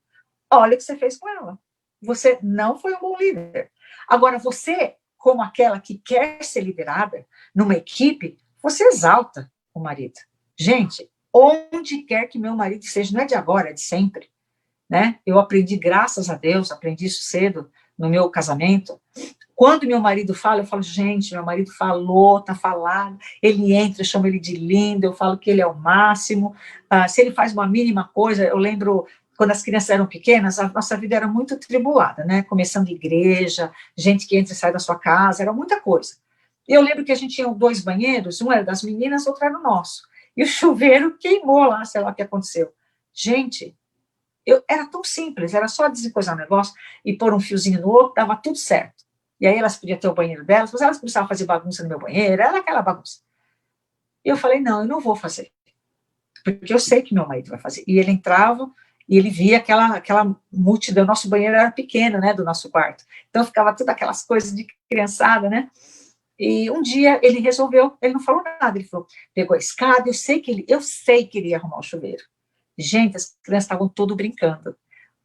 olha o que você fez com ela. Você não foi um bom líder. Agora, você, como aquela que quer ser liderada numa equipe, você exalta o marido. Gente, onde quer que meu marido seja, não é de agora, é de sempre. Né? Eu aprendi, graças a Deus, aprendi isso cedo no meu casamento. Quando meu marido fala, eu falo, gente, meu marido falou, tá falado, ele entra, eu chamo ele de lindo, eu falo que ele é o máximo. Se ele faz uma mínima coisa, eu lembro, quando as crianças eram pequenas, a nossa vida era muito tribulada, né? Começando igreja, gente que entra e sai da sua casa, era muita coisa. E eu lembro que a gente tinha 2 banheiros, um era das meninas, outro era o nosso. E o chuveiro queimou lá, sei lá o que aconteceu. Gente, era tão simples, era só desencoisar o negócio e pôr um fiozinho no outro, dava tudo certo. E aí elas podiam ter o banheiro delas, mas elas precisavam fazer bagunça no meu banheiro, era aquela bagunça. E eu falei, não, eu não vou fazer, porque eu sei que meu marido vai fazer. E ele entrava e ele via aquela multidão, nosso banheiro era pequeno, né, do nosso quarto. Então ficava tudo aquelas coisas de criançada, né? E um dia ele resolveu, ele não falou nada, ele falou, pegou a escada, eu sei que ele ia arrumar o chuveiro. Gente, as crianças estavam tudo brincando.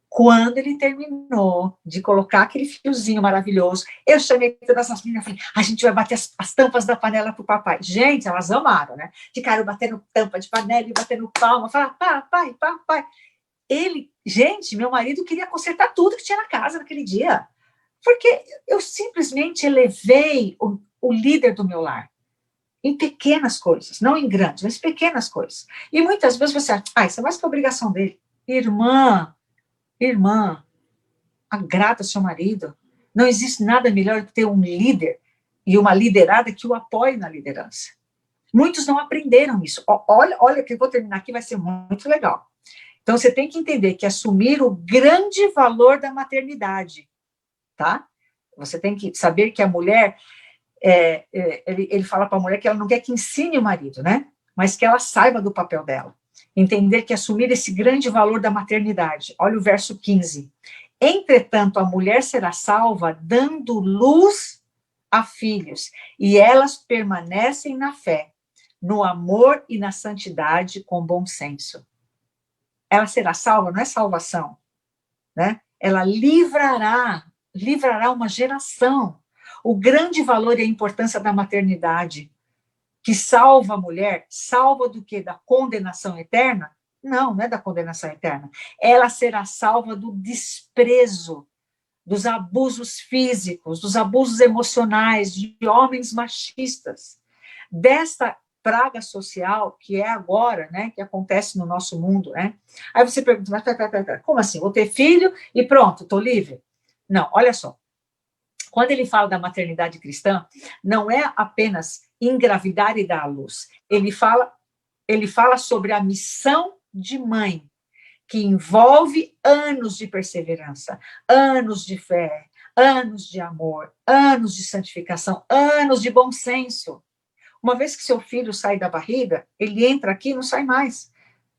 Quando ele terminou de colocar aquele fiozinho maravilhoso, eu chamei todas as meninas e falei, a gente vai bater as tampas da panela pro papai. Gente, elas amaram, né? Ficaram batendo tampa de panela e batendo palma, falaram, papai, papai. Gente, meu marido queria consertar tudo que tinha na casa naquele dia, porque eu simplesmente elevei o líder do meu lar, em pequenas coisas, não em grandes, mas pequenas coisas. E muitas vezes você acha, isso é mais que a obrigação dele. Irmã, agrada seu marido. Não existe nada melhor do que ter um líder e uma liderada que o apoie na liderança. Muitos não aprenderam isso. Olha que eu vou terminar aqui, vai ser muito legal. Então, você tem que entender que assumir o grande valor da maternidade, tá? Você tem que saber que a mulher, ele fala para a mulher que ela não quer que ensine o marido, né? Mas que ela saiba do papel dela. Entender que assumir esse grande valor da maternidade. Olha o verso 15. Entretanto, a mulher será salva dando luz a filhos, e elas permanecem na fé, no amor e na santidade com bom senso. Ela será salva, não é salvação, né? Ela livrará uma geração. O grande valor e a importância da maternidade, que salva a mulher, salva do quê? Da condenação eterna? Não é da condenação eterna. Ela será salva do desprezo, dos abusos físicos, dos abusos emocionais, de homens machistas, desta praga social que é agora, né, que acontece no nosso mundo, né? Aí você pergunta, mas como assim? Vou ter filho e pronto, estou livre? Não, olha só. Quando ele fala da maternidade cristã, não é apenas engravidar e dar à luz. Ele fala sobre a missão de mãe, que envolve anos de perseverança, anos de fé, anos de amor, anos de santificação, anos de bom senso. Uma vez que seu filho sai da barriga, ele entra aqui e não sai mais.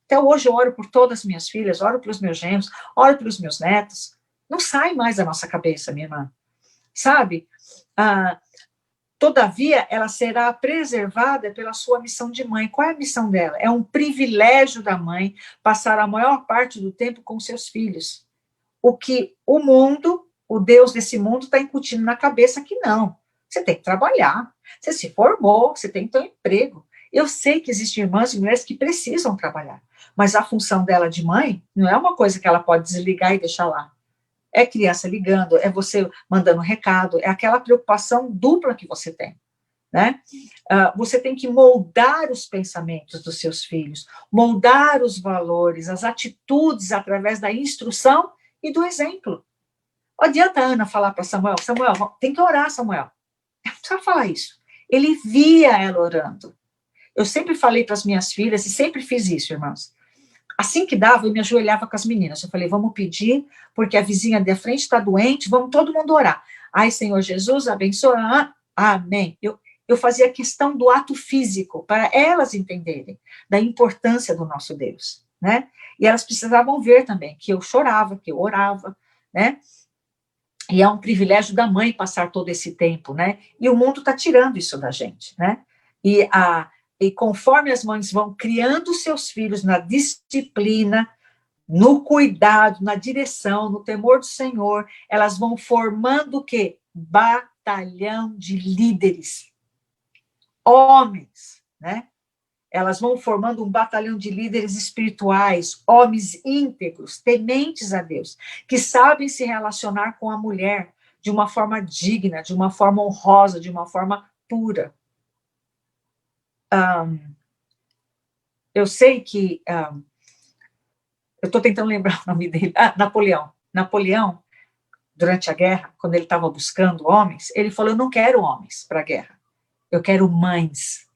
Até hoje eu oro por todas as minhas filhas, oro pelos meus genros, oro pelos meus netos. Não sai mais da nossa cabeça, minha irmã. Sabe? Todavia, ela será preservada pela sua missão de mãe. Qual é a missão dela? É um privilégio da mãe passar a maior parte do tempo com seus filhos. O que o mundo, o Deus desse mundo, está incutindo na cabeça que não. Você tem que trabalhar. Você se formou, você tem que ter um emprego. Eu sei que existem irmãs e mulheres que precisam trabalhar, mas a função dela de mãe não é uma coisa que ela pode desligar e deixar lá. É criança ligando, é você mandando recado, é aquela preocupação dupla que você tem, né? Você tem que moldar os pensamentos dos seus filhos, moldar os valores, as atitudes através da instrução e do exemplo. Não adianta a Ana falar para Samuel, tem que orar, Samuel. Não precisa falar isso. Ele via ela orando. Eu sempre falei para as minhas filhas, e sempre fiz isso, irmãos. Assim que dava, eu me ajoelhava com as meninas. Eu falei, vamos pedir, porque a vizinha da frente está doente, vamos todo mundo orar. Ai, Senhor Jesus, abençoa. Amém. Eu fazia questão do ato físico, para elas entenderem da importância do nosso Deus, né? E elas precisavam ver também que eu chorava, que eu orava, né? E é um privilégio da mãe passar todo esse tempo, né? E o mundo está tirando isso da gente, né? E conforme as mães vão criando seus filhos na disciplina, no cuidado, na direção, no temor do Senhor, elas vão formando o quê? Batalhão de líderes. Homens, né? Elas vão formando um batalhão de líderes espirituais, homens íntegros, tementes a Deus, que sabem se relacionar com a mulher de uma forma digna, de uma forma honrosa, de uma forma pura. Eu sei que... eu estou tentando lembrar o nome dele. Napoleão. Napoleão, durante a guerra, quando ele estava buscando homens, ele falou, eu não quero homens para a guerra, eu quero mães.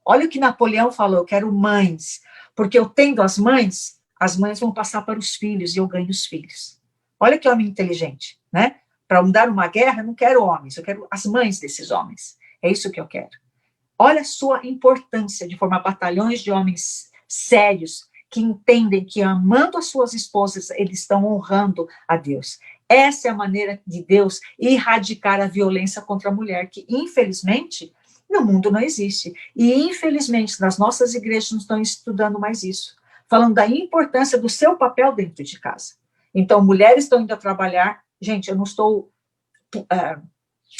Olha o que Napoleão falou, eu quero mães, porque eu tendo as mães vão passar para os filhos, e eu ganho os filhos. Olha que homem inteligente, né? Para dar uma guerra, eu não quero homens, eu quero as mães desses homens. É isso que eu quero. Olha a sua importância de formar batalhões de homens sérios, que entendem que amando as suas esposas, eles estão honrando a Deus. Essa é a maneira de Deus erradicar a violência contra a mulher, que infelizmente no mundo não existe. E infelizmente nas nossas igrejas não estão estudando mais isso, falando da importância do seu papel dentro de casa. Então, mulheres estão indo a trabalhar. Gente, eu não estou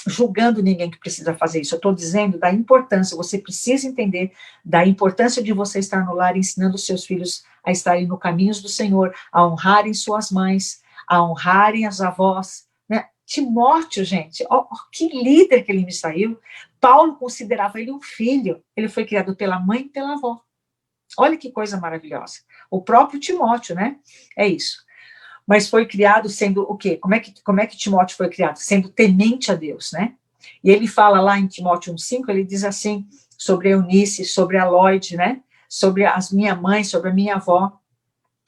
julgando ninguém que precisa fazer isso. Eu estou dizendo da importância, você precisa entender da importância de você estar no lar ensinando os seus filhos a estarem no caminhos do Senhor, a honrarem suas mães, a honrarem as avós, né? Timóteo, gente, que líder que ele me saiu. Paulo considerava ele um filho. Ele foi criado pela mãe e pela avó. Olha que coisa maravilhosa. O próprio Timóteo, né? É isso. Mas foi criado sendo o quê? Como é que Timóteo foi criado? Sendo temente a Deus, né? E ele fala lá em Timóteo 1,5, ele diz assim, sobre Eunice, sobre a Lloyd, né? Sobre a minha mãe, sobre a minha avó.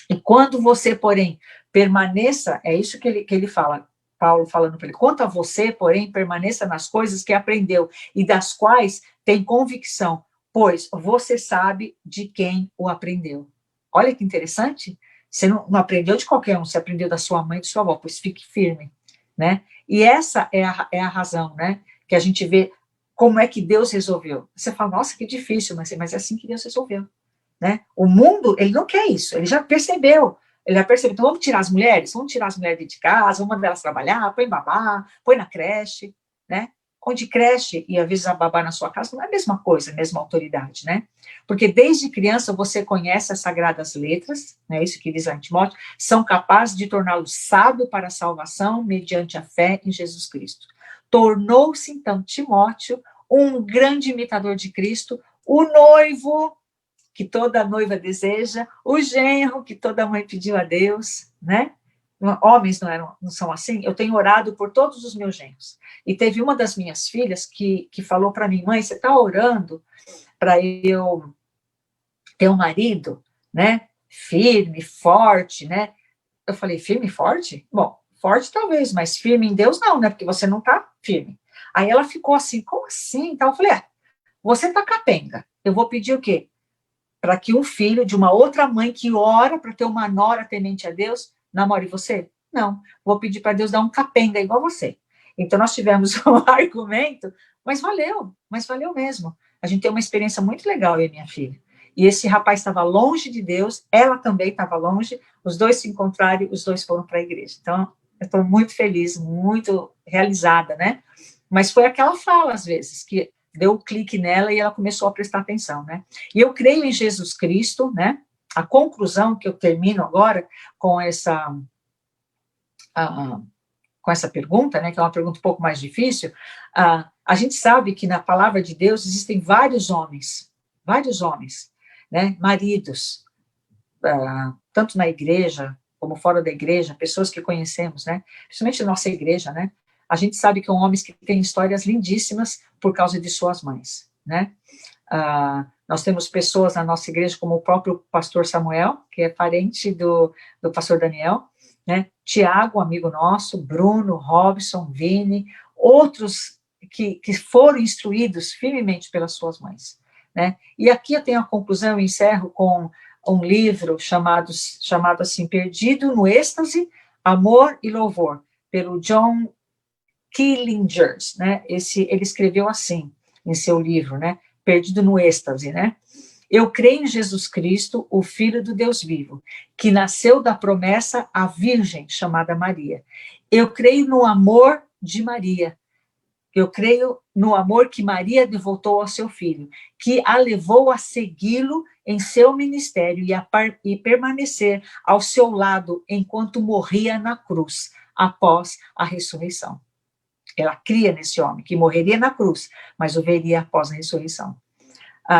E quando você, porém, permaneça, é isso que ele fala, Paulo falando para ele, quanto a você, porém, permaneça nas coisas que aprendeu e das quais tem convicção, pois você sabe de quem o aprendeu. Olha que interessante. Você não aprendeu de qualquer um, você aprendeu da sua mãe e de sua avó, pois fique firme, né? E essa é a razão, né? Que a gente vê como é que Deus resolveu. Você fala, nossa, que difícil, mas é assim que Deus resolveu, né? O mundo, ele não quer isso, ele já percebeu. Então vamos tirar as mulheres de casa, vamos mandar elas trabalhar, põe babá, põe na creche, né? Onde creche e às vezes a babá na sua casa não é a mesma coisa, a mesma autoridade, né? Porque desde criança você conhece as sagradas letras, né? Isso que diz lá em Timóteo, são capazes de torná-lo sábio para a salvação mediante a fé em Jesus Cristo. Tornou-se então Timóteo um grande imitador de Cristo, o noivo que toda noiva deseja, o genro que toda mãe pediu a Deus, né? Homens não são assim? Eu tenho orado por todos os meus genros. E teve uma das minhas filhas que falou para mim, mãe, você está orando para eu ter um marido, né? Firme, forte, né? Eu falei, firme e forte? Bom, forte talvez, mas firme em Deus não, né? Porque você não está firme. Aí ela ficou assim, como assim? Então eu falei, você está capenga. Eu vou pedir o quê? Para que um filho de uma outra mãe que ora para ter uma nora temente a Deus, namore você? Não, vou pedir para Deus dar um capenga igual você. Então, nós tivemos um argumento, mas valeu mesmo. A gente tem uma experiência muito legal, eu e minha filha. E esse rapaz estava longe de Deus, ela também estava longe, os dois se encontraram, os dois foram para a igreja. Então, eu estou muito feliz, muito realizada, né? Mas foi aquela fala, às vezes, que deu um clique nela e ela começou a prestar atenção, né? E eu creio em Jesus Cristo, né? A conclusão que eu termino agora com essa pergunta, né? Que é uma pergunta um pouco mais difícil. A gente sabe que na palavra de Deus existem vários homens, né? Maridos, tanto na igreja como fora da igreja, pessoas que conhecemos, né? Principalmente na nossa igreja, né? A gente sabe que são homens que têm histórias lindíssimas por causa de suas mães, né? Nós temos pessoas na nossa igreja, como o próprio pastor Samuel, que é parente do pastor Daniel, né? Tiago, amigo nosso, Bruno, Robson, Vini, outros que foram instruídos firmemente pelas suas mães, né? E aqui eu tenho a conclusão, eu encerro com um livro chamado assim, Perdido no Êxtase, Amor e Louvor, pelo John Killingers, né? Ele escreveu assim, em seu livro, né? Perdido no Êxtase, né? Eu creio em Jesus Cristo, o Filho do Deus vivo, que nasceu da promessa à Virgem chamada Maria. Eu creio no amor de Maria. Eu creio no amor que Maria devotou ao seu filho, que a levou a segui-lo em seu ministério e permanecer ao seu lado enquanto morria na cruz, após a ressurreição. Ela cria nesse homem, que morreria na cruz, mas o veria após a ressurreição.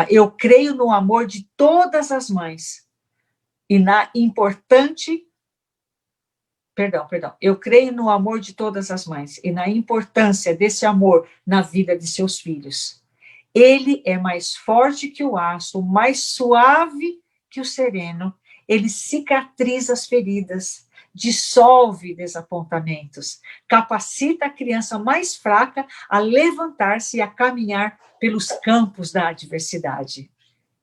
Eu creio no amor de todas as mães e na importante... Eu creio no amor de todas as mães e na importância desse amor na vida de seus filhos. Ele é mais forte que o aço, mais suave que o sereno. Ele cicatriza as feridas, dissolve desapontamentos, capacita a criança mais fraca a levantar-se e a caminhar pelos campos da adversidade.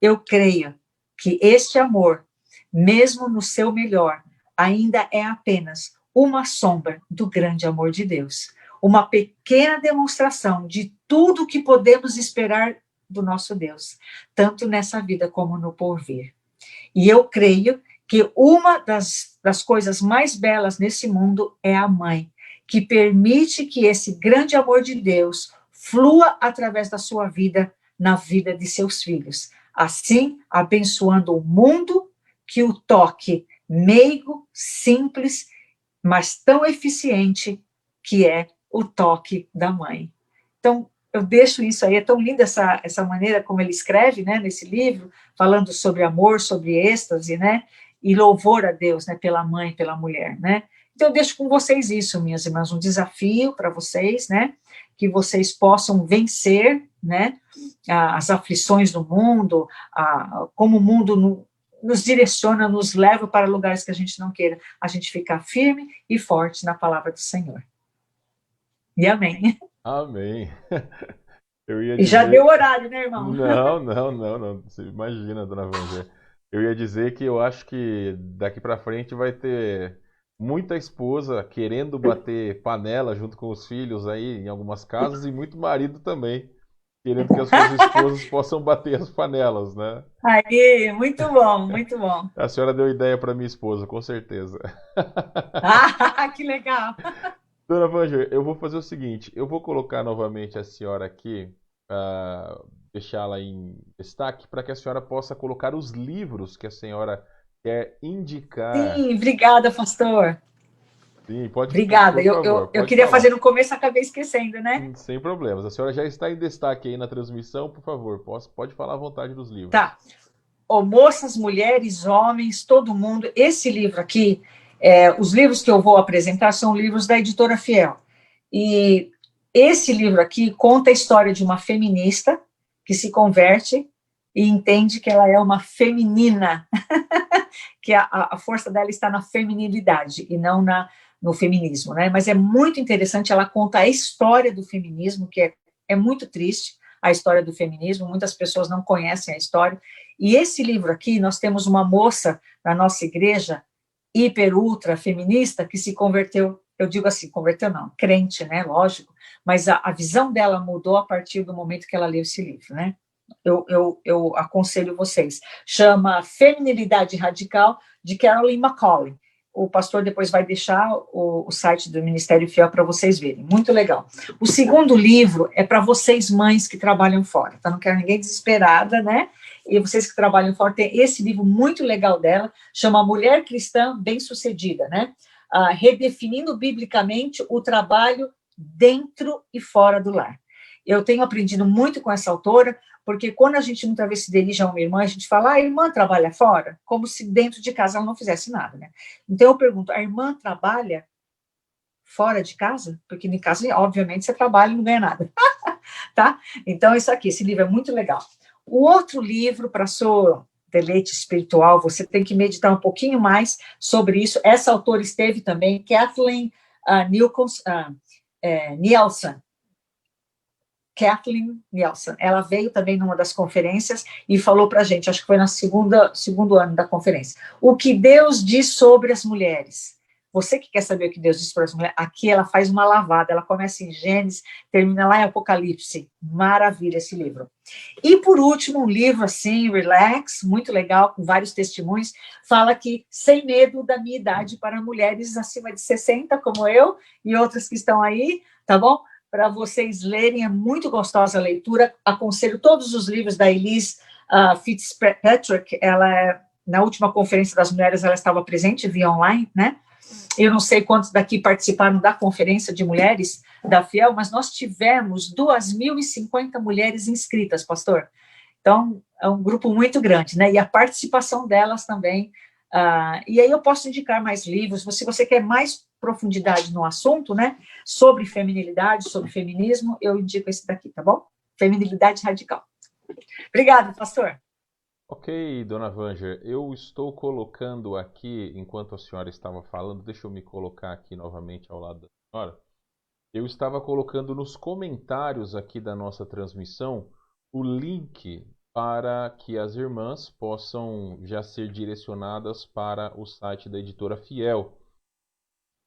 Eu creio que este amor, mesmo no seu melhor, ainda é apenas uma sombra do grande amor de Deus, uma pequena demonstração de tudo que podemos esperar do nosso Deus, tanto nessa vida como no porvir. E eu creio que uma das coisas mais belas nesse mundo é a mãe, que permite que esse grande amor de Deus flua através da sua vida, na vida de seus filhos. Assim, abençoando o mundo, que o toque meigo, simples, mas tão eficiente, que é o toque da mãe. Então, eu deixo isso aí, é tão linda essa maneira como ele escreve, né, nesse livro, falando sobre amor, sobre êxtase, né, e louvor a Deus, né, pela mãe, pela mulher, né. Então, eu deixo com vocês isso, minhas irmãs, um desafio para vocês, né, que vocês possam vencer, né, as aflições do mundo, como o mundo nos direciona, nos leva para lugares que a gente não queira, a gente ficar firme e forte na palavra do Senhor. E amém. Amém. Eu ia E já dizer... deu horário, né, irmão? Não. Você imagina, dona Vânia. Eu ia dizer que eu acho que daqui para frente vai ter muita esposa querendo bater panela junto com os filhos aí em algumas casas e muito marido também querendo que as suas esposas possam bater as panelas, né? Aí, muito bom, muito bom. A senhora deu ideia para minha esposa, com certeza. Que legal. Dona Vânia, eu vou fazer o seguinte, eu vou colocar novamente a senhora aqui, deixá-la em destaque, para que a senhora possa colocar os livros que a senhora quer indicar. Sim, obrigada, pastor. Sim, pode, Obrigada. por favor, Eu pode queria falar. fazer no começo, acabei esquecendo, né? Sem problemas. A senhora já está em destaque aí na transmissão, por favor, pode falar à vontade dos livros. Tá. Moças, mulheres, homens, todo mundo. Esse livro aqui, os livros que eu vou apresentar são livros da Editora Fiel. E esse livro aqui conta a história de uma feminista que se converte e entende que ela é uma feminina, que a força dela está na feminilidade e não no feminismo, né? Mas é muito interessante, ela conta a história do feminismo, que é muito triste, a história do feminismo, muitas pessoas não conhecem a história, e esse livro aqui, nós temos uma moça na nossa igreja, hiper, ultra feminista, que se converteu, eu digo assim, converteu não, crente, né, lógico, mas a visão dela mudou a partir do momento que ela leu esse livro, né? Eu aconselho vocês. Chama Feminilidade Radical, de Carolyn McCauley. O pastor depois vai deixar o site do Ministério Fiel para vocês verem. Muito legal. O segundo livro é para vocês, mães que trabalham fora, tá? Não quero ninguém desesperada, né? E vocês que trabalham fora, tem esse livro muito legal dela, chama Mulher Cristã Bem-Sucedida, né? Redefinindo biblicamente o trabalho dentro e fora do lar. Eu tenho aprendido muito com essa autora, porque quando a gente muitas vezes se dirige a uma irmã, a gente fala, a irmã trabalha fora, como se dentro de casa ela não fizesse nada, né? Então eu pergunto, a irmã trabalha fora de casa? Porque em casa, obviamente, você trabalha e não ganha nada, tá? Então isso aqui, esse livro é muito legal. O outro livro, para seu deleite espiritual, você tem que meditar um pouquinho mais sobre isso. Essa autora esteve também, Kathleen Nielsen. Kathleen Nielsen, ela veio também numa das conferências e falou para a gente, acho que foi no segundo ano da conferência, o que Deus diz sobre as mulheres. Você que quer saber o que Deus diz sobre as mulheres, aqui ela faz uma lavada, ela começa em Gênesis, termina lá em Apocalipse. Maravilha esse livro. E por último, um livro assim, relax, muito legal, com vários testemunhos, fala que Sem Medo da Minha Idade, para mulheres acima de 60, como eu, e outras que estão aí, tá bom? Para vocês lerem, é muito gostosa a leitura, aconselho todos os livros da Elise Fitzpatrick, na última conferência das mulheres, ela estava presente via online, né? Eu não sei quantos daqui participaram da conferência de mulheres da Fiel, mas nós tivemos 2.050 mulheres inscritas, pastor. Então, é um grupo muito grande, né? E a participação delas também. E aí eu posso indicar mais livros, se você quer mais profundidade no assunto, né? Sobre feminilidade, sobre feminismo, eu indico esse daqui, tá bom? Feminilidade Radical. Obrigada, pastor. Ok, dona Vânia, eu estou colocando aqui, enquanto a senhora estava falando, deixa eu me colocar aqui novamente ao lado da senhora. Eu estava colocando nos comentários aqui da nossa transmissão o link para que as irmãs possam já ser direcionadas para o site da Editora Fiel.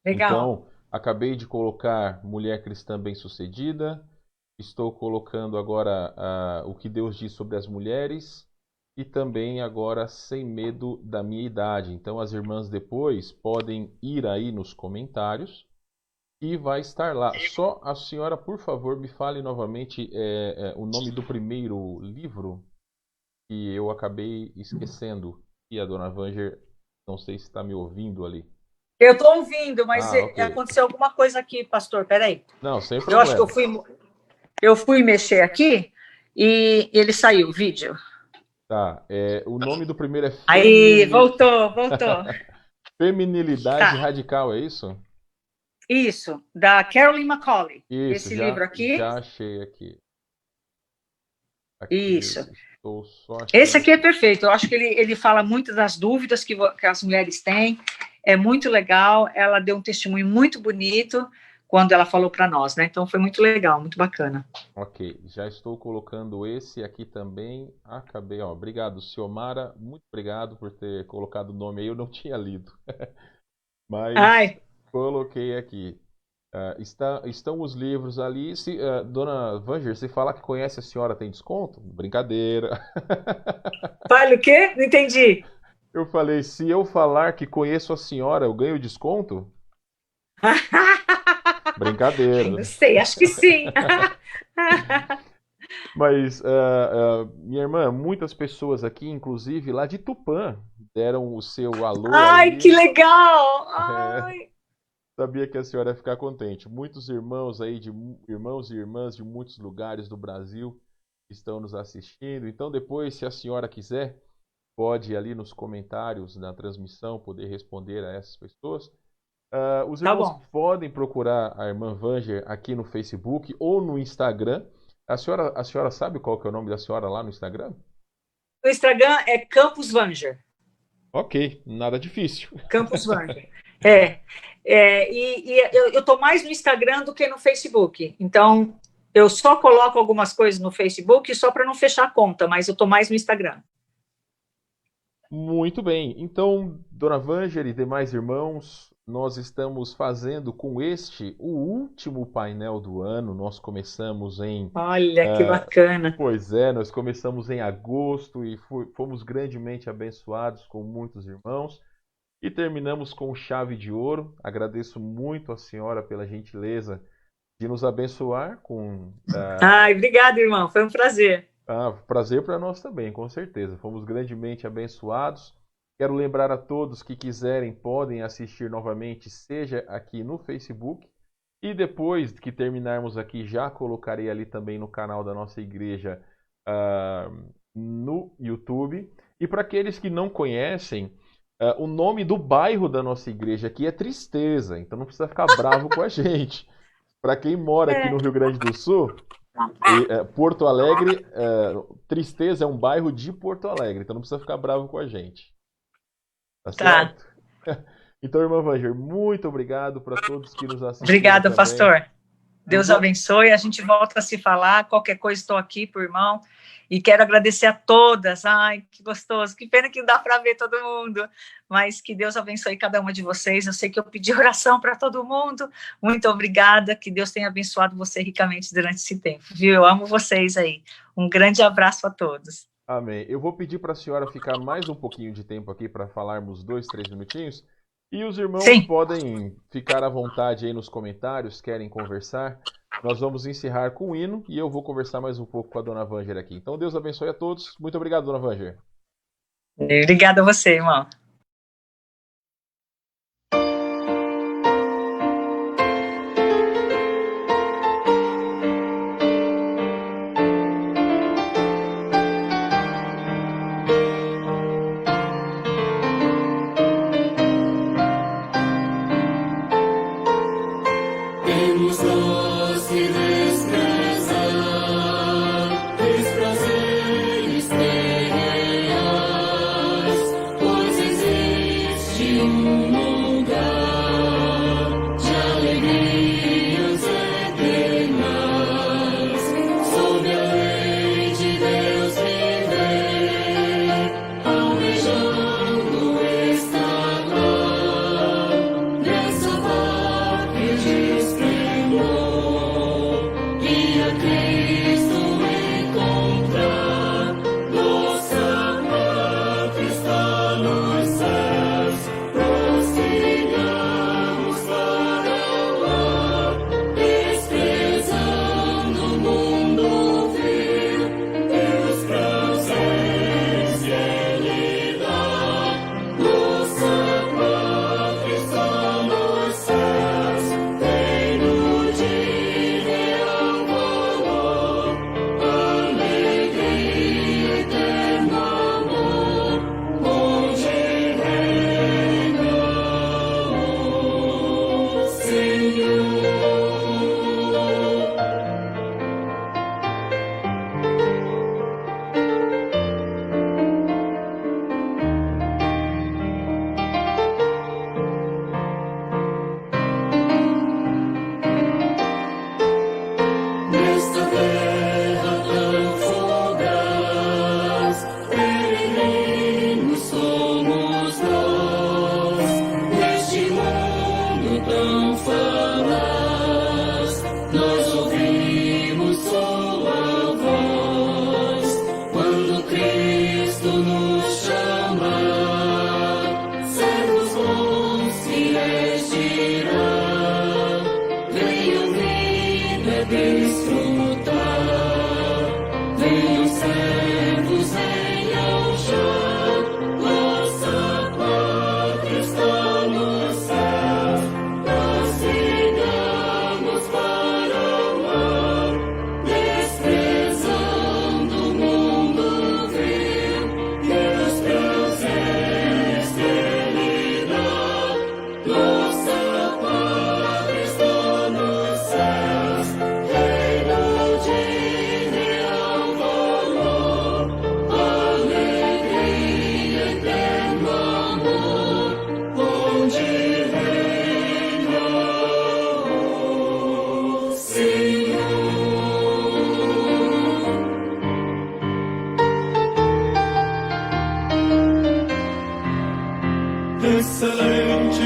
Legal. Então, acabei de colocar Mulher Cristã Bem-Sucedida, estou colocando agora o que Deus diz sobre as mulheres, e também agora Sem Medo da Minha Idade. Então as irmãs depois podem ir aí nos comentários e vai estar lá. Só a senhora, por favor, me fale novamente o nome do primeiro livro que eu acabei esquecendo. E a dona Vanger, não sei se está me ouvindo ali. Eu estou ouvindo, mas ok. aconteceu alguma coisa aqui, pastor. Peraí. Não, sem Eu problema. acho que eu fui mexer aqui e ele saiu, o vídeo. Tá, o nome do primeiro é Aí, voltou. Feminilidade Tá. Radical, é isso? Isso, da Carolyn McCauley. Isso, Esse já, livro aqui. já achei aqui. Isso. Estou só achando. Esse aqui é perfeito. Eu acho que ele fala muito das dúvidas que as mulheres têm. É muito legal. Ela deu um testemunho muito bonito quando ela falou para nós, né? Então foi muito legal, muito bacana. Ok, já estou colocando esse aqui também. Acabei, ó. Obrigado, Ciomara. Muito obrigado por ter colocado o nome aí. Eu não tinha lido. Mas coloquei aqui. Estão os livros ali. Dona Vanger, se falar que conhece a senhora, tem desconto? Brincadeira. Vale o quê? Não entendi. Eu falei, se eu falar que conheço a senhora, eu ganho desconto? Brincadeira. Não sei, acho que sim. Mas, minha irmã, muitas pessoas aqui, inclusive lá de Tupã, deram o seu alô. Ai, aí. que legal! Ai. Sabia que a senhora ia ficar contente. Muitos irmãos aí, irmãos e irmãs de muitos lugares do Brasil estão nos assistindo. Então, depois, se a senhora quiser, pode ir ali nos comentários da transmissão poder responder a essas pessoas. Os irmãos podem procurar a irmã Vanger aqui no Facebook ou no Instagram. A senhora sabe qual que é o nome da senhora lá no Instagram? O Instagram é Campus Vanger. Ok, nada difícil. Campus Vanger. E eu estou mais no Instagram do que no Facebook. Então, eu só coloco algumas coisas no Facebook só para não fechar a conta, mas eu estou mais no Instagram. Muito bem. Então, dona Vanger e demais irmãos, nós estamos fazendo com o último painel do ano. Nós começamos em... Olha, que bacana. Pois é, nós começamos em agosto e fomos grandemente abençoados com muitos irmãos. E terminamos com chave de ouro. Agradeço muito a senhora pela gentileza de nos abençoar com... Obrigado, irmão. Foi um prazer. Prazer para nós também, com certeza. Fomos grandemente abençoados. Quero lembrar a todos que quiserem, podem assistir novamente, seja aqui no Facebook. E depois que terminarmos aqui, já colocarei ali também no canal da nossa igreja no YouTube. E para aqueles que não conhecem, o nome do bairro da nossa igreja aqui é Tristeza, então não precisa ficar bravo com a gente. Para quem mora aqui no Rio Grande do Sul, Porto Alegre, Tristeza é um bairro de Porto Alegre, então não precisa ficar bravo com a gente. Tá certo? Então, irmã Vanger, muito obrigado para todos que nos assistiram. Obrigada, pastor. Deus abençoe. A gente volta a se falar. Qualquer coisa, estou aqui por irmão. E quero agradecer a todas. Ai, que gostoso. Que pena que não dá para ver todo mundo. Mas que Deus abençoe cada uma de vocês. Eu sei que eu pedi oração para todo mundo. Muito obrigada. Que Deus tenha abençoado você ricamente durante esse tempo. Viu? Eu amo vocês aí. Um grande abraço a todos. Amém. Eu vou pedir para a senhora ficar mais um pouquinho de tempo aqui para falarmos 2, 3 minutinhos. E os irmãos podem ficar à vontade aí nos comentários, querem conversar. Nós vamos encerrar com o hino e eu vou conversar mais um pouco com a dona Vanger aqui. Então, Deus abençoe a todos. Muito obrigado, dona Vanger. Obrigada a você, irmão. Pois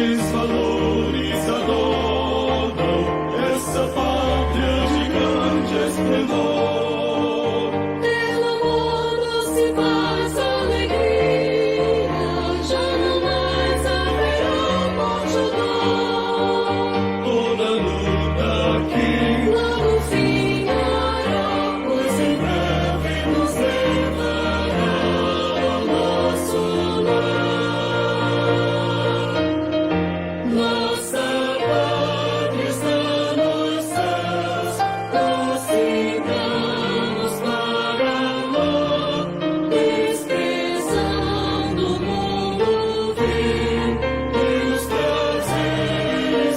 grandes valores adornam essa pátria de grande esplendor. Pelo mundo se faz alegria, já não mais haverá multidão. Toda luta aqui Logo findará, pois em breve nos levará ao nosso lar. Nossa pátria está nos céus, nós cidadãos para lá, desprezando o mundo vil, Deus trazer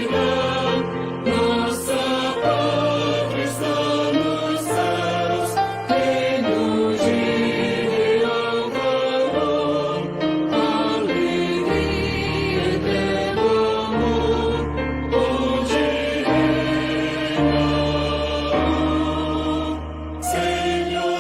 serenidade. Nossa pátria está nos céus, reino de real valor, alegria, eterno amor, onde reina o Senhor.